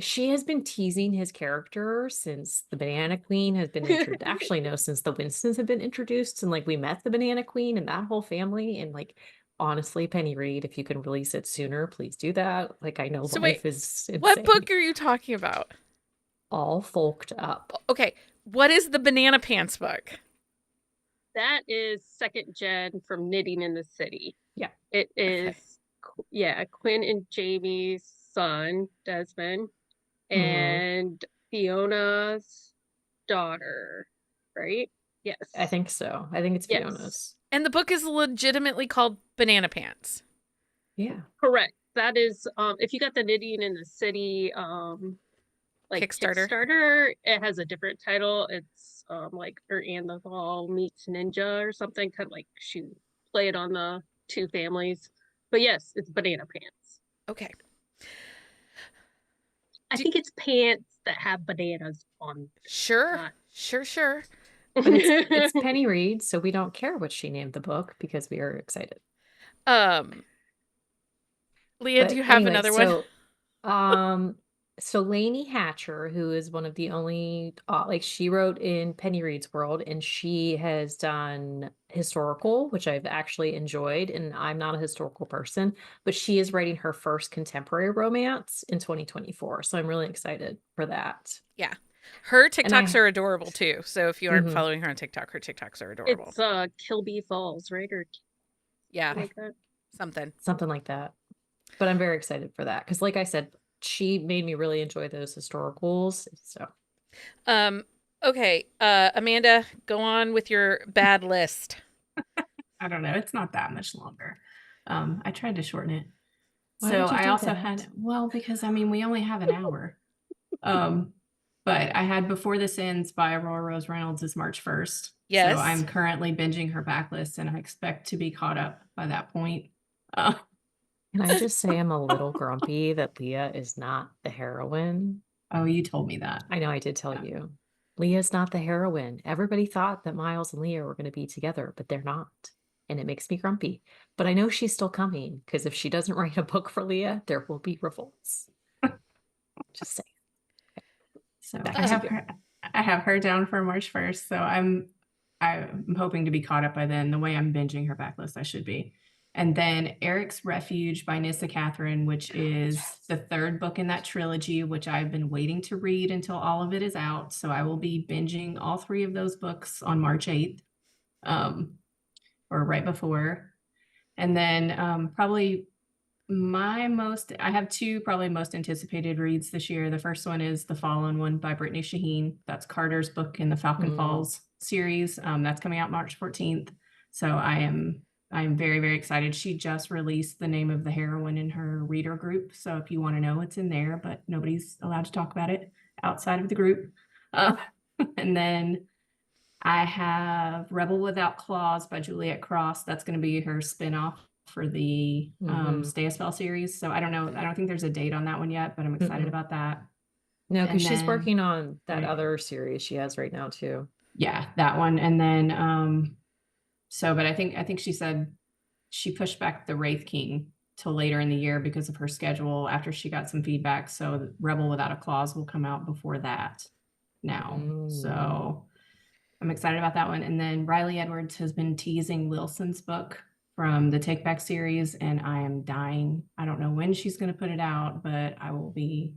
she has been teasing his character since the Banana Queen has been introduced. Actually, no, since the Winstons have been introduced, and like we met the Banana Queen and that whole family. And like honestly, Penny Reed, if you can release it sooner, please do that. Like I know So life wait, is What insane. book are you talking about? All folked up. Okay, what is the Banana Pants book? That is second gen from Knitting in the City. Yeah. It is, Quinn and Jamie's son, Desmond, Mhm. and Fiona's daughter, right? Yes. I think so. I think it's Yes. Fiona's. And the book is legitimately called Banana Pants. Yeah. Correct. That is, if you got the Knitting in the City, like Kickstarter? it has a different title. It's like Neanderthal meets Ninja or something. Kind of like she play it on the two families. But yes, it's Banana Pants. Okay. I think it's pants that have bananas on. Sure. Not- Sure. But it's Penny Reed, so we don't care what she named the book because we are excited. Leah, do But you have anyway, another one? So Lainey Hatcher, who is one of the only like she wrote in Penny Reed's world, and she has done historical, which I've actually enjoyed, and I'm not a historical person, but she is writing her first contemporary romance in 2024. So I'm really excited for that. Yeah. Her And I TikToks are adorable too. So if you aren't Mhm. following her on TikTok, her TikToks are adorable. It's Kilby Falls, right? Or Yeah, like that. something. something like that. But I'm very excited for that because, like I said, she made me really enjoy those historicals. So Okay, Amanda, go on with your bad list. I don't know. It's not that much longer. I tried to shorten it. Why So did you I do also that? had, well, because I mean, we only have an hour. But I had Before This Ends by Aurora Rose Reynolds is March 1st. Yes. So I'm currently binging her backlist and I expect to be caught up by that point. Can I just say I'm a little grumpy that Leah is not the heroine? Oh, you told me that. I know I did tell Yeah. you. Leah's not the heroine. Everybody thought that Miles and Leah were going to be together, but they're not. And it makes me grumpy. But I know she's still coming because if she doesn't write a book for Leah, there will be revolts. Just saying. So Back I to have you. her, I have her down for March 1st. So I'm hoping to be caught up by then. The way I'm binging her backlist, I should be. And then Eric's Refuge by Nissa Catherine, which is the third book in that trilogy, which I've been waiting to read until all of it is out. So I will be binging all three of those books on March 8th, or right before. And then probably I have two probably most anticipated reads this year. The first one is The Fallen One by Brittany Shaheen. That's Carter's book in the Falcon Falls series. That's coming out March 14th. So I'm very, very excited. She just released the name of the heroine in her reader group. So if you want to know, it's in there, but nobody's allowed to talk about it outside of the group. And then I have Rebel Without Claws by Juliet Cross. That's going to be her spinoff for the Stay a Spell series. So I don't know. I don't think there's a date on that one yet, but I'm excited about that. No, And because she's then- working on that right. other series she has right now too. Yeah, that one. And then but I think she said she pushed back the Wraith King till later in the year because of her schedule after she got some feedback. So Rebel Without a Clause will come out before that now. So I'm excited about that one. And then Riley Edwards has been teasing Wilson's book from the Take Back series, and I am dying. I don't know when she's going to put it out, but I will be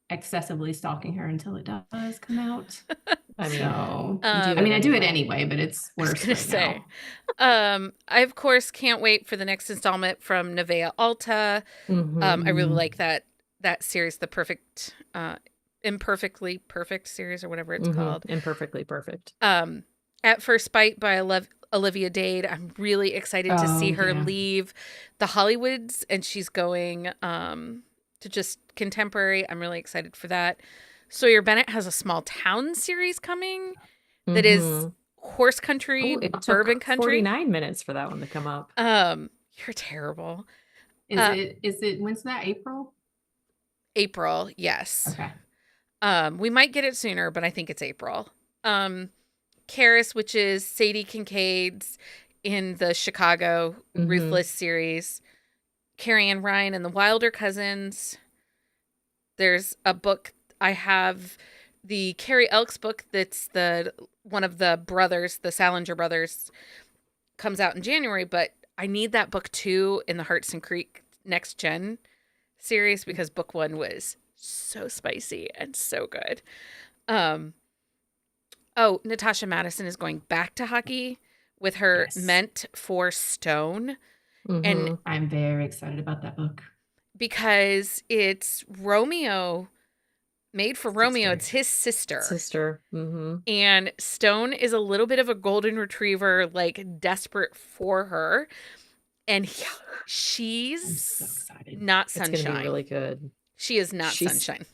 excessively stalking her until it does come out. I mean, So, I I do it anyway, but it's worse right say. now. I of course can't wait for the next installment from Nevaeh Alta. I really like that series, the perfect Imperfectly Perfect series or whatever it's called. Imperfectly Perfect. At First Bite by Olivia Dade. I'm really excited to see her leave the Hollywoods and she's going to just contemporary. I'm really excited for that. Sawyer Bennett has a small town series coming that is horse country, bourbon country. 49 minutes for that one to come up. You're terrible. Is it when's that, April? April, yes. Okay. We might get it sooner, but I think it's April. Karis, which is Sadie Kincaid's in the Chicago Ruthless series. Carrie Ann Ryan and the Wilder Cousins. There's a book I have, the Carrie Elks book that's one of the brothers, the Salinger brothers, comes out in January, but I need that book too in the Hearts and Creek Next Gen series because book one was so spicy and so good. Natasha Madison is going back to hockey with her Meant for Stone. And I'm very excited about that book. Because it's Romeo, made for Romeo. It's his sister. And Stone is a little bit of a golden retriever, like desperate for her. And she's so excited. Not Sunshine. It's going to be really good. She is not Sunshine.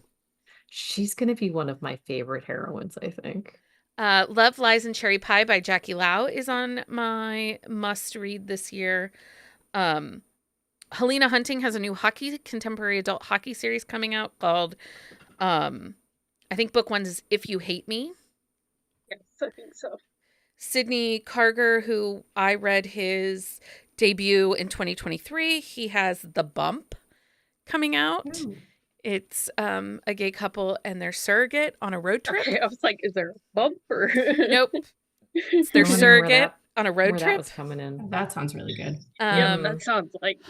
She's going to be one of my favorite heroines, I think. Love, Lies, and Cherry Pie by Jackie Lau is on my must-read this year. Helena Hunting has a new contemporary adult hockey series coming out called, I think book one is If You Hate Me. Yes. I think so. Sidney Carger, who I read his debut in 2023, he has The Bump coming out. Ooh. It's a gay couple and their surrogate on a road trip. Okay, I was like, is there a bump or? Nope, it's their I wondering where surrogate that- on a road where that trip. was coming in. That sounds really good. Yeah, Um, that sounds like.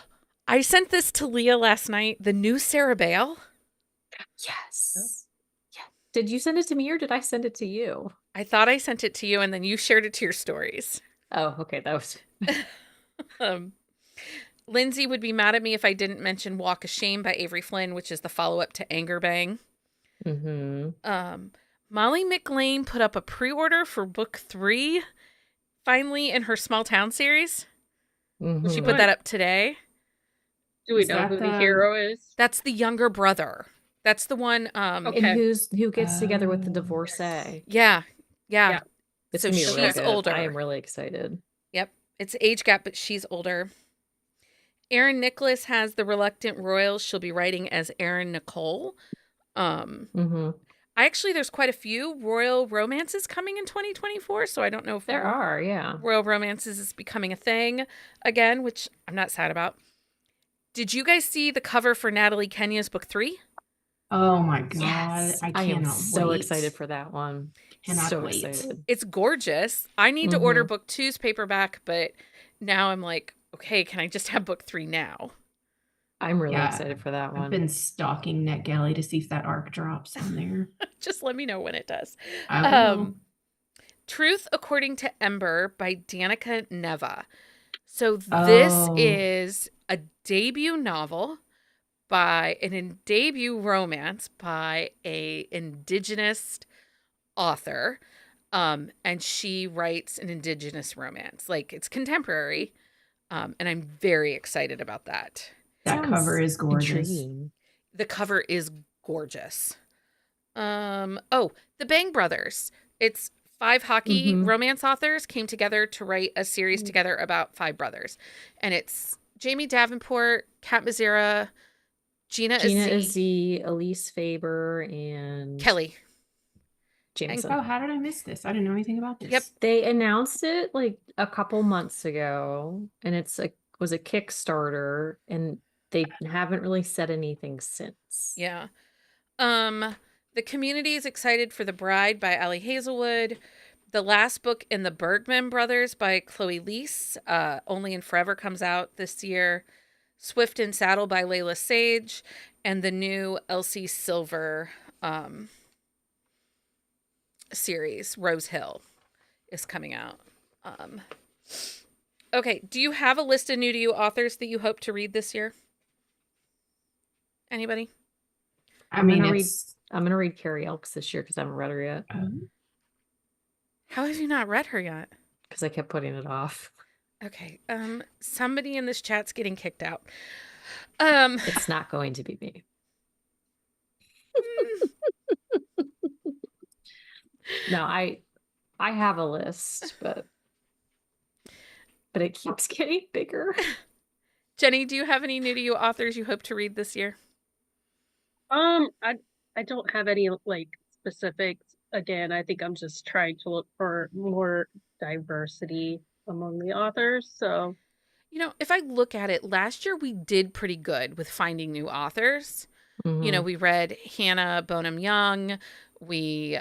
I sent this to Leah last night. The new Sarah Bale. Yes. Yeah. Did you send it to me or did I send it to you? I thought I sent it to you, and then you shared it to your stories. Oh, okay. That was Lindsay would be mad at me if I didn't mention Walk of Shame by Avery Flynn, which is the follow-up to Anger Bang. Molly McLean put up a pre-order for book 3 finally in her Small Town series. She put that up today. Do we Is know that who the the- hero is? That's the younger brother. That's the one. Okay. And who gets together with the Oh, divorcee? Yeah. Yeah. It's So gonna be really she's good. older. I am really excited. Yep. It's age gap, but she's older. Erin Nicholas has The Reluctant Royals. She'll be writing as Erin Nicole. There's quite a few royal romances coming in 2024, so I don't know if There are, yeah. royal romances is becoming a thing again, which I'm not sad about. Did you guys see the cover for Natalie Kenya's book 3? Oh my god! Yes. I I am cannot so wait. excited for that one. Cannot so wait. excited. It's gorgeous. I need to order book 2's paperback, but now I'm like, okay, can I just have book 3 now? I'm really Yeah, excited for that I've one. been stalking NetGalley to see if that arc drops on there. Just let me know when it does. I will. Truth According to Ember by Danica Neva. So this Oh. is a debut novel by debut romance by a indigenous author. And she writes an indigenous romance. Like, it's contemporary. And I'm very excited about that. That Sounds cover is gorgeous. intriguing. The cover is gorgeous. The Bang Brothers. It's 5 hockey romance authors came together to write a series together about 5 brothers. And it's Jamie Davenport, Kat Mazzara, Gina Azzi, Elise Faber, and Kelly. Jameson. Oh, how did I miss this? I didn't know anything about this. Yep. They announced it like a couple months ago, and it's was a Kickstarter, and they haven't really said anything since. Yeah. The community is excited for The Bride by Ali Hazelwood. The last book in the Bergman Brothers by Chloe Leese, Only in Forever, comes out this year. Swift and Saddle by Layla Sage, and the new Elsie Silver series, Rose Hill, is coming out. Okay, do you have a list of new to you authors that you hope to read this year? Anybody? I mean, I'm gonna read Carrie Elks this year because I haven't read her yet. How have you not read her yet? Because I kept putting it off. Okay. Somebody in this chat's getting kicked out. It's not going to be me. No, I have a list, but it keeps getting bigger. Jenny, do you have any new to you authors you hope to read this year? I don't have any like specifics. Again, I think I'm just trying to look for more diversity among the authors. So, You know, if I look at it, last year we did pretty good with finding new authors. You know, we read Hannah Bonham Young. We,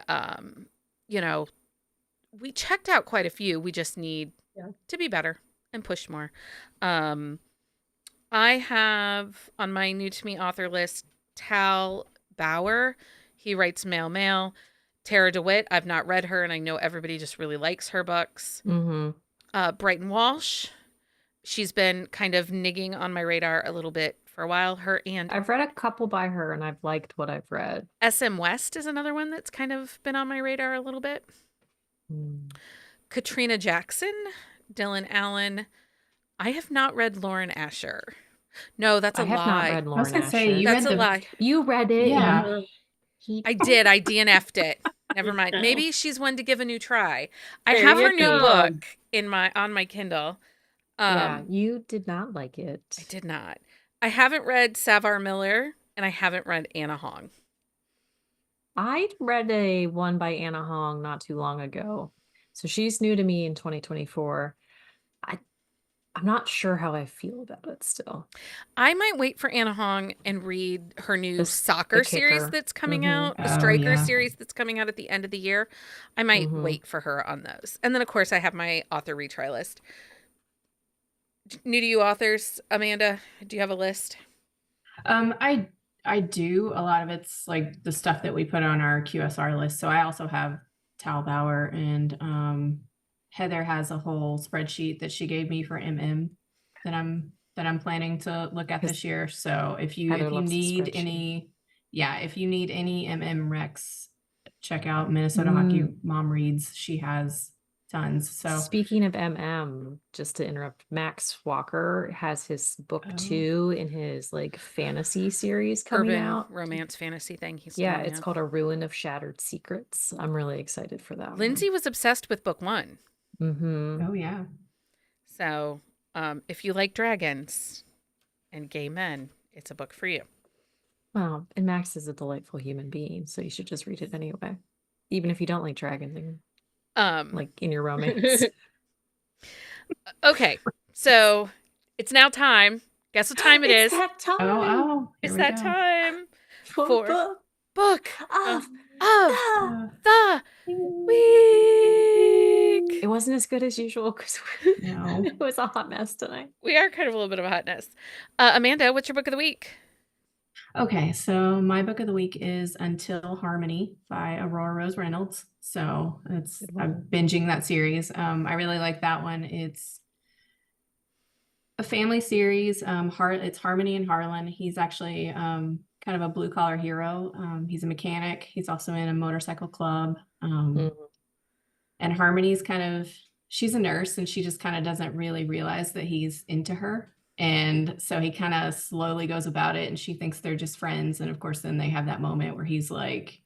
we checked out quite a few. We just need to be better and push more. I have on my new to me author list Tal Bauer. He writes Male Mail. Tara DeWitt. I've not read her, and I know everybody just really likes her books. Brighton Walsh. She's been kind of nigging on my radar a little bit for a while. Her and I've read a couple by her, and I've liked what I've read. SM West is another one that's kind of been on my radar a little bit. Katrina Jackson, Dylan Allen. I have not read Lauren Asher. No, that's a I have lie. not read I Lauren was gonna say Asher. you That's read a the lie. You read it. Yeah. I did. I DNF'd it. Never mind. Maybe she's one to give a new try. I There have you her new go. book on my Kindle. Yeah, you did not like it. I did not. I haven't read Savar Miller, and I haven't read Anna Hong. I read one by Anna Hong not too long ago. So she's new to me in 2024. I'm not sure how I feel about it still. I might wait for Anna Hong and read her new The soccer series kicker. that's coming Mhm. out, the Oh, Striker yeah. series that's coming out at the end of the year. I might Mhm. wait for her on those. And then, of course, I have my author retry list. New to you authors, Amanda, do you have a list? I do. A lot of it's like the stuff that we put on our QSR list. So I also have Tal Bauer, and Heather has a whole spreadsheet that she gave me for MM that I'm planning to look at 'Cause this year. So Heather if you loves the need spreadsheet. any, yeah, if you need any MM recs, check out Minnesota Hockey Mom Reads. She has tons. So Speaking of MM, just to interrupt, Max Walker has his book Oh. 2 in his like fantasy series coming Urban out. romance fantasy thing he's Yeah, doing. it's called A Ruin of Shattered Secrets. I'm really excited for that Lindsay was obsessed with book 1. one. Mm-hmm. oh yeah. So, if you like dragons and gay men, it's a book for you. Well, and Max is a delightful human being, so you should just read it anyway. Even if you don't like dragons, like in your romance. Okay, so it's now time. Guess what time it is? That time. Oh, here It's we that go. time for for book book of of Uh, the week. It wasn't as good as usual because No. it was a hot mess tonight. We are kind of a little bit of a hot mess. Amanda, what's your book of the week? Okay, so my book of the week is Until Harmony by Aurora Rose Reynolds. So Good one. I'm binging that series. I really like that one. It's a family series. It's Harmony and Harlan. He's actually kind of a blue collar hero. He's a mechanic. He's also in a motorcycle club. Mhm. And Harmony's she's a nurse, and she just kind of doesn't really realize that he's into her. And so he kind of slowly goes about it, and she thinks they're just friends. And of course, then they have that moment where he's like,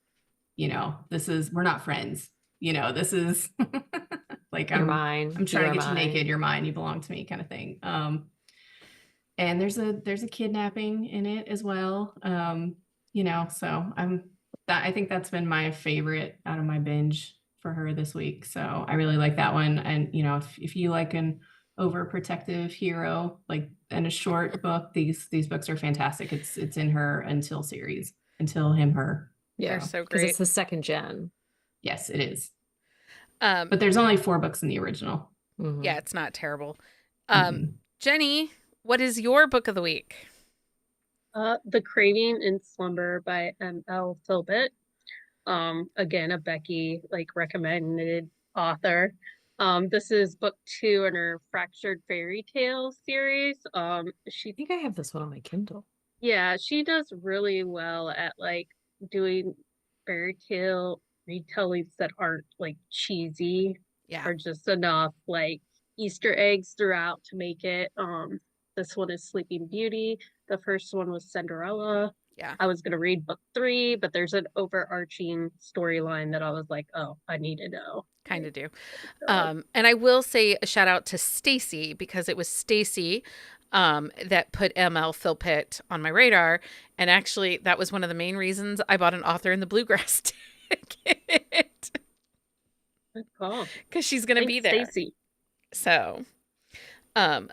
we're not friends. This is like, You're mine. I'm trying You to are get you naked. mine. You're mine. You belong to me, kind of thing. And there's a kidnapping in it as well. So I think that's been my favorite out of my binge for her this week. So I really like that one. And if you like an overprotective hero, like in a short book, these books are fantastic. It's in her Until series. Until Him, Her. Yeah, They're so because great. it's the second gen. Yes, it is. Um, But there's only 4 books in the original. Mhm. yeah, it's not terrible. Mhm. Jenny, what is your book of the week? The Craving in Slumber by M.L. Philbit. Again, a Becky recommended author. This is book 2 in her Fractured Fairy Tale series. I think I have this one on my Kindle. Yeah, she does really well at doing fairy tale retellings that aren't cheesy Yeah. or just enough Easter eggs throughout to make it. This one is Sleeping Beauty. The first one was Cinderella. Yeah. I was gonna read book 3, but there's an overarching storyline that I was like, oh, I need to know. Kind of do. So, And I will say a shout out to Stacy, because it was Stacy that put ML Philpitt on my radar. And actually, that was one of the main reasons I bought an author in the Bluegrass ticket. good call. Because she's going to be there. Stacy. So,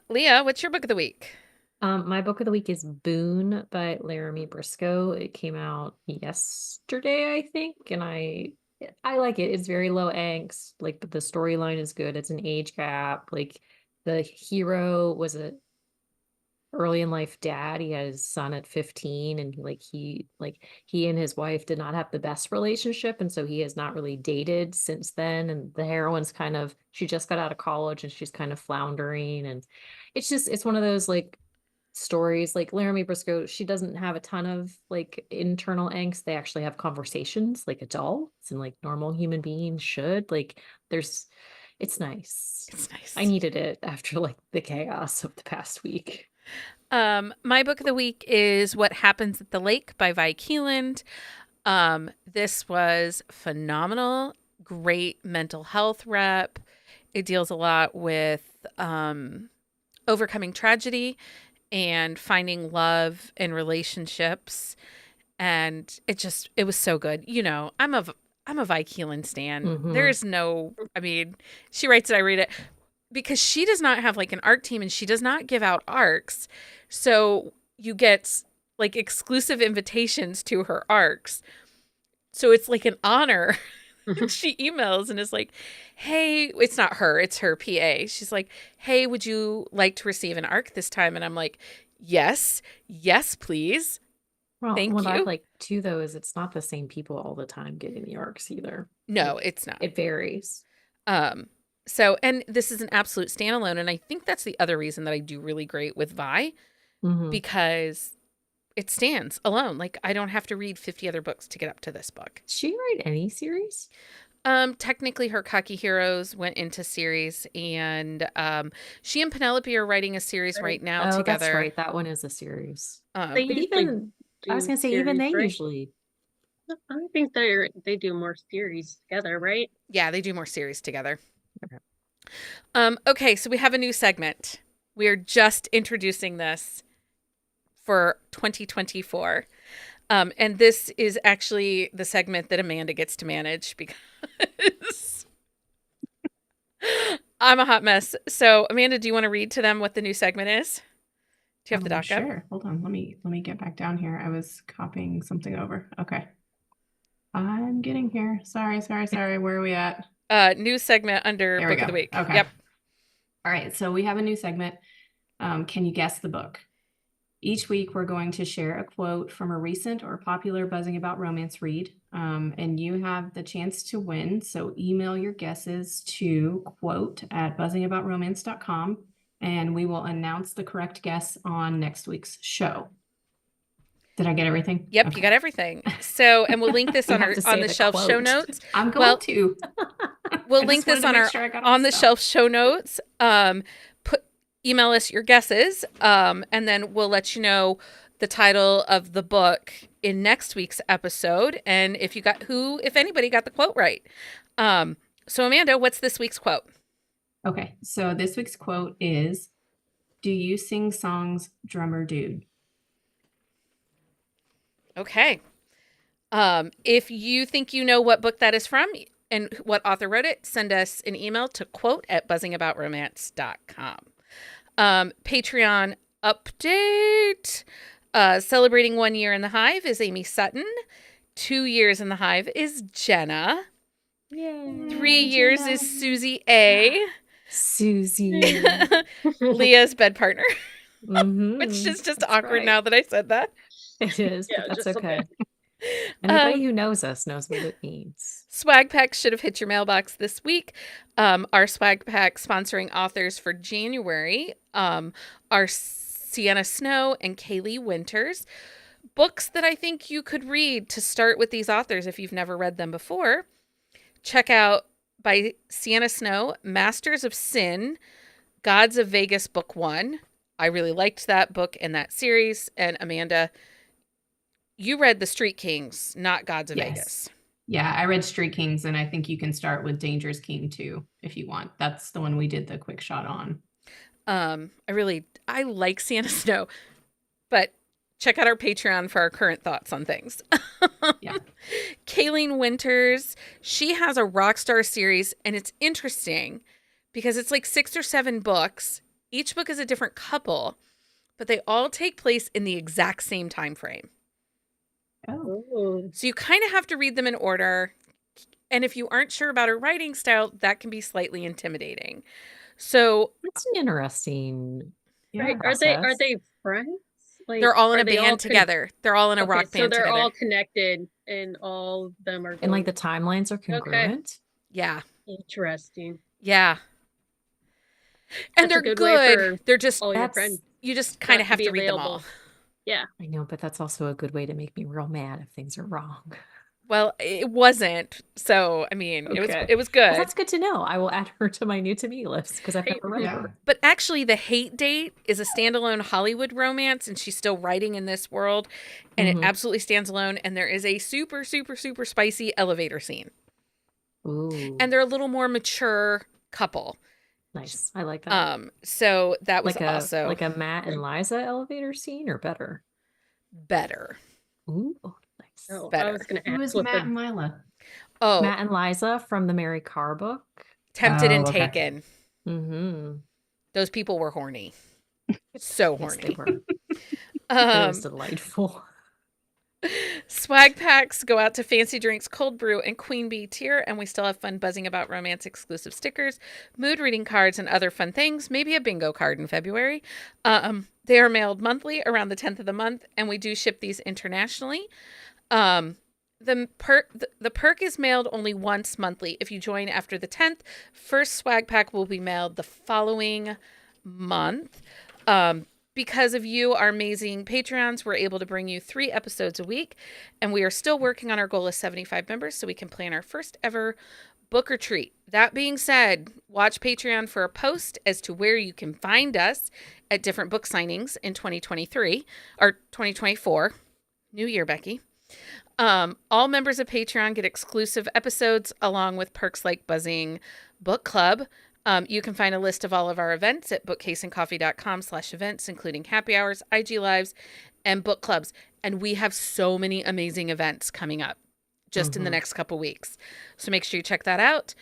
Leah, what's your book of the week? My book of the week is Boone by Laramie Briscoe. It came out yesterday, I think, and I like it. It's very low angst, but the storyline is good. It's an age gap. Like the hero was a early in life dad. He had his son at 15, and he and his wife did not have the best relationship, and so he has not really dated since then. And the heroine's she just got out of college, and she's kind of floundering, and it's one of those stories. Like Laramie Briscoe, she doesn't have a ton of internal angst. They actually have conversations like adults and normal human beings should. It's nice. It's nice. I needed it after the chaos of the past week. My book of the week is What Happens at the Lake by Vi Keeland. This was phenomenal. Great mental health rep. It deals a lot with overcoming tragedy and finding love in relationships. And it was so good. I'm a Vi Keelan stan. Mhm. There's no, I mean, she writes it, I read it, because she does not have like an art team and she does not give out arcs. So you get like exclusive invitations to her arcs. So it's like an honor. She emails and is like, hey, it's not her, it's her PA. She's like, hey, would you like to receive an arc this time? And I'm like, yes, please. Well, Thank what I you. like too, though, is it's not the same people all the time getting the arcs either. No, Like, it's not. it varies. So, and this is an absolute standalone. And I think that's the other reason that I do really great with Vi, Mhm. because it stands alone. Like I don't have to read 50 other books to get up to this book. Did she write any series? Technically her Cocky Heroes went into series, and she and Penelope are writing a series right now Oh, together. that's right. That one is a series. They But usually even I was do gonna say, even series, they right? usually. I think they do more series together, right? Yeah, they do more series together. Okay. Okay, so we have a new segment. We are just introducing this for 2024. And this is actually the segment that Amanda gets to manage because I'm a hot mess. So, Amanda, do you want to read to them what the new segment is? Do you have the doc up? Sure. Hold on. Let me get back down here. I was copying something over. Okay. I'm getting here. Sorry. Where are we at? New segment under There we Book of the go. Week. Okay. Yep. All right. So we have a new segment. Can you guess the book? Each week, we're going to share a quote from a recent or popular Buzzing About Romance read, and you have the chance to win. So email your guesses to quote@buzzingaboutromance.com, and we will announce the correct guess on next week's show. Did I get everything? Yep, Okay. you got everything. So, and we'll link this You on have our to say on the the shelf show quote. notes. I'm going Well, to. We'll I link just this wanted to on make sure I got all on the stuff. shelf show notes. Email us your guesses, and then we'll let you know the title of the book in next week's episode, and if anybody got the quote right. So Amanda, what's this week's quote? Okay, so this week's quote is, "Do you sing songs, drummer dude?" Okay. If you think you know what book that is from and what author wrote it, send us an email to quote@buzzingaboutromance.com. Patreon update. Celebrating 1 year in the Hive is Amy Sutton. 2 years in the Hive is Jenna. Yay, 3 years Jenna. is Susie A. Susie. Leah's bed partner, Mhm. which is just That's awkward right. now that I said that. It is, Yeah, but that's just a okay. bit. Anybody who knows us knows what it means. Swag Pack should have hit your mailbox this week. Our Swag Pack sponsoring authors for January are Sienna Snow and Kaylee Winters. Books that I think you could read to start with these authors if you've never read them before. Check out by Sienna Snow, Masters of Sin, Gods of Vegas Book 1. I really liked that book and that series. And Amanda, you read The Street Kings, not Gods of Yes. Vegas. Yeah, I read Street Kings, and I think you can start with Dangerous King too, if you want. That's the one we did the quick shot on. I like Sienna Snow, but check out our Patreon for our current thoughts on things. Yeah. Kayleen Winters, she has a Rockstar series, and it's interesting because it's like 6 or 7 books. Each book is a different couple, but they all take place in the exact same time frame. Oh, Ooh. So you kind of have to read them in order. And if you aren't sure about her writing style, that can be slightly intimidating. So That's an interesting. Right. Are process. they friends? Like, they're all in are a they all band together. They're all in a Okay, rock so band they're together. all connected, and all of them are And like going- the timelines are congruent. Yeah. interesting. Yeah. And That's a they're good way good. for They're just, all your That's- friends. you just kind not of to have be to read them all. available. Yeah. I know, but that's also a good way to make me real mad if things are wrong. Well, it wasn't. So, I mean, Okay. it was good. Well, that's good to know. I will add her to my new to me list because I've never read Yeah. her. But actually, The Hate Date is a standalone Hollywood romance, and she's still writing in this world, and Mhm. it absolutely stands alone. And there is a super, super, super spicy elevator scene. Ooh, And they're a little more mature couple. nice. I like that. So that was like a also like a Matt and Liza elevator scene, or better. better. Ooh, nice. Oh, I Better. was going to who ask is what Matt the and Lila? Oh, Matt and Liza from the Mary Carr book. Tempted and Oh, okay. Taken. Mm-hmm. Those people were horny. So Yes, they horny. were. It was Um, delightful. swag packs go out to Fancy Drinks, Cold Brew, and Queen Bee tier, and we still have fun buzzing about romance exclusive stickers, mood reading cards, and other fun things. Maybe a bingo card in February. They are mailed monthly around the 10th of the month, and we do ship these internationally. The perk is mailed only once monthly. If you join after the 10th, first swag pack will be mailed the following month. Because of you, our amazing Patreons, we're able to bring you 3 episodes a week, and we are still working on our goal of 75 members so we can plan our first ever book retreat. That being said, watch Patreon for a post as to where you can find us at different book signings in 2023 or 2024. New year, Becky. All members of Patreon get exclusive episodes along with perks like Buzzing Book Club. You can find a list of all of our events at bookcaseandcoffee.com/events, including happy hours, IG lives, and book clubs. And we have so many amazing events coming up just in the next couple weeks. So make sure you check that out.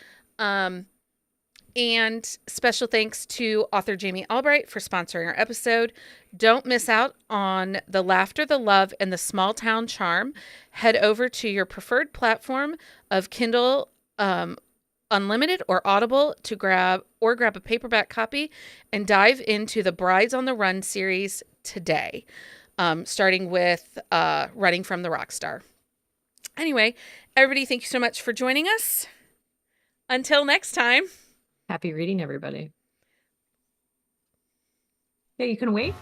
And special thanks to author Jamie Albright for sponsoring our episode. Don't miss out on the laughter, the love, and the small town charm. Head over to your preferred platform of Kindle Unlimited or Audible to grab a paperback copy and dive into the Brides on the Run series today, starting with Running from the Rockstar. Anyway, everybody, thank you so much for joining us. Until next time. Happy reading, everybody. Yeah, you can wait.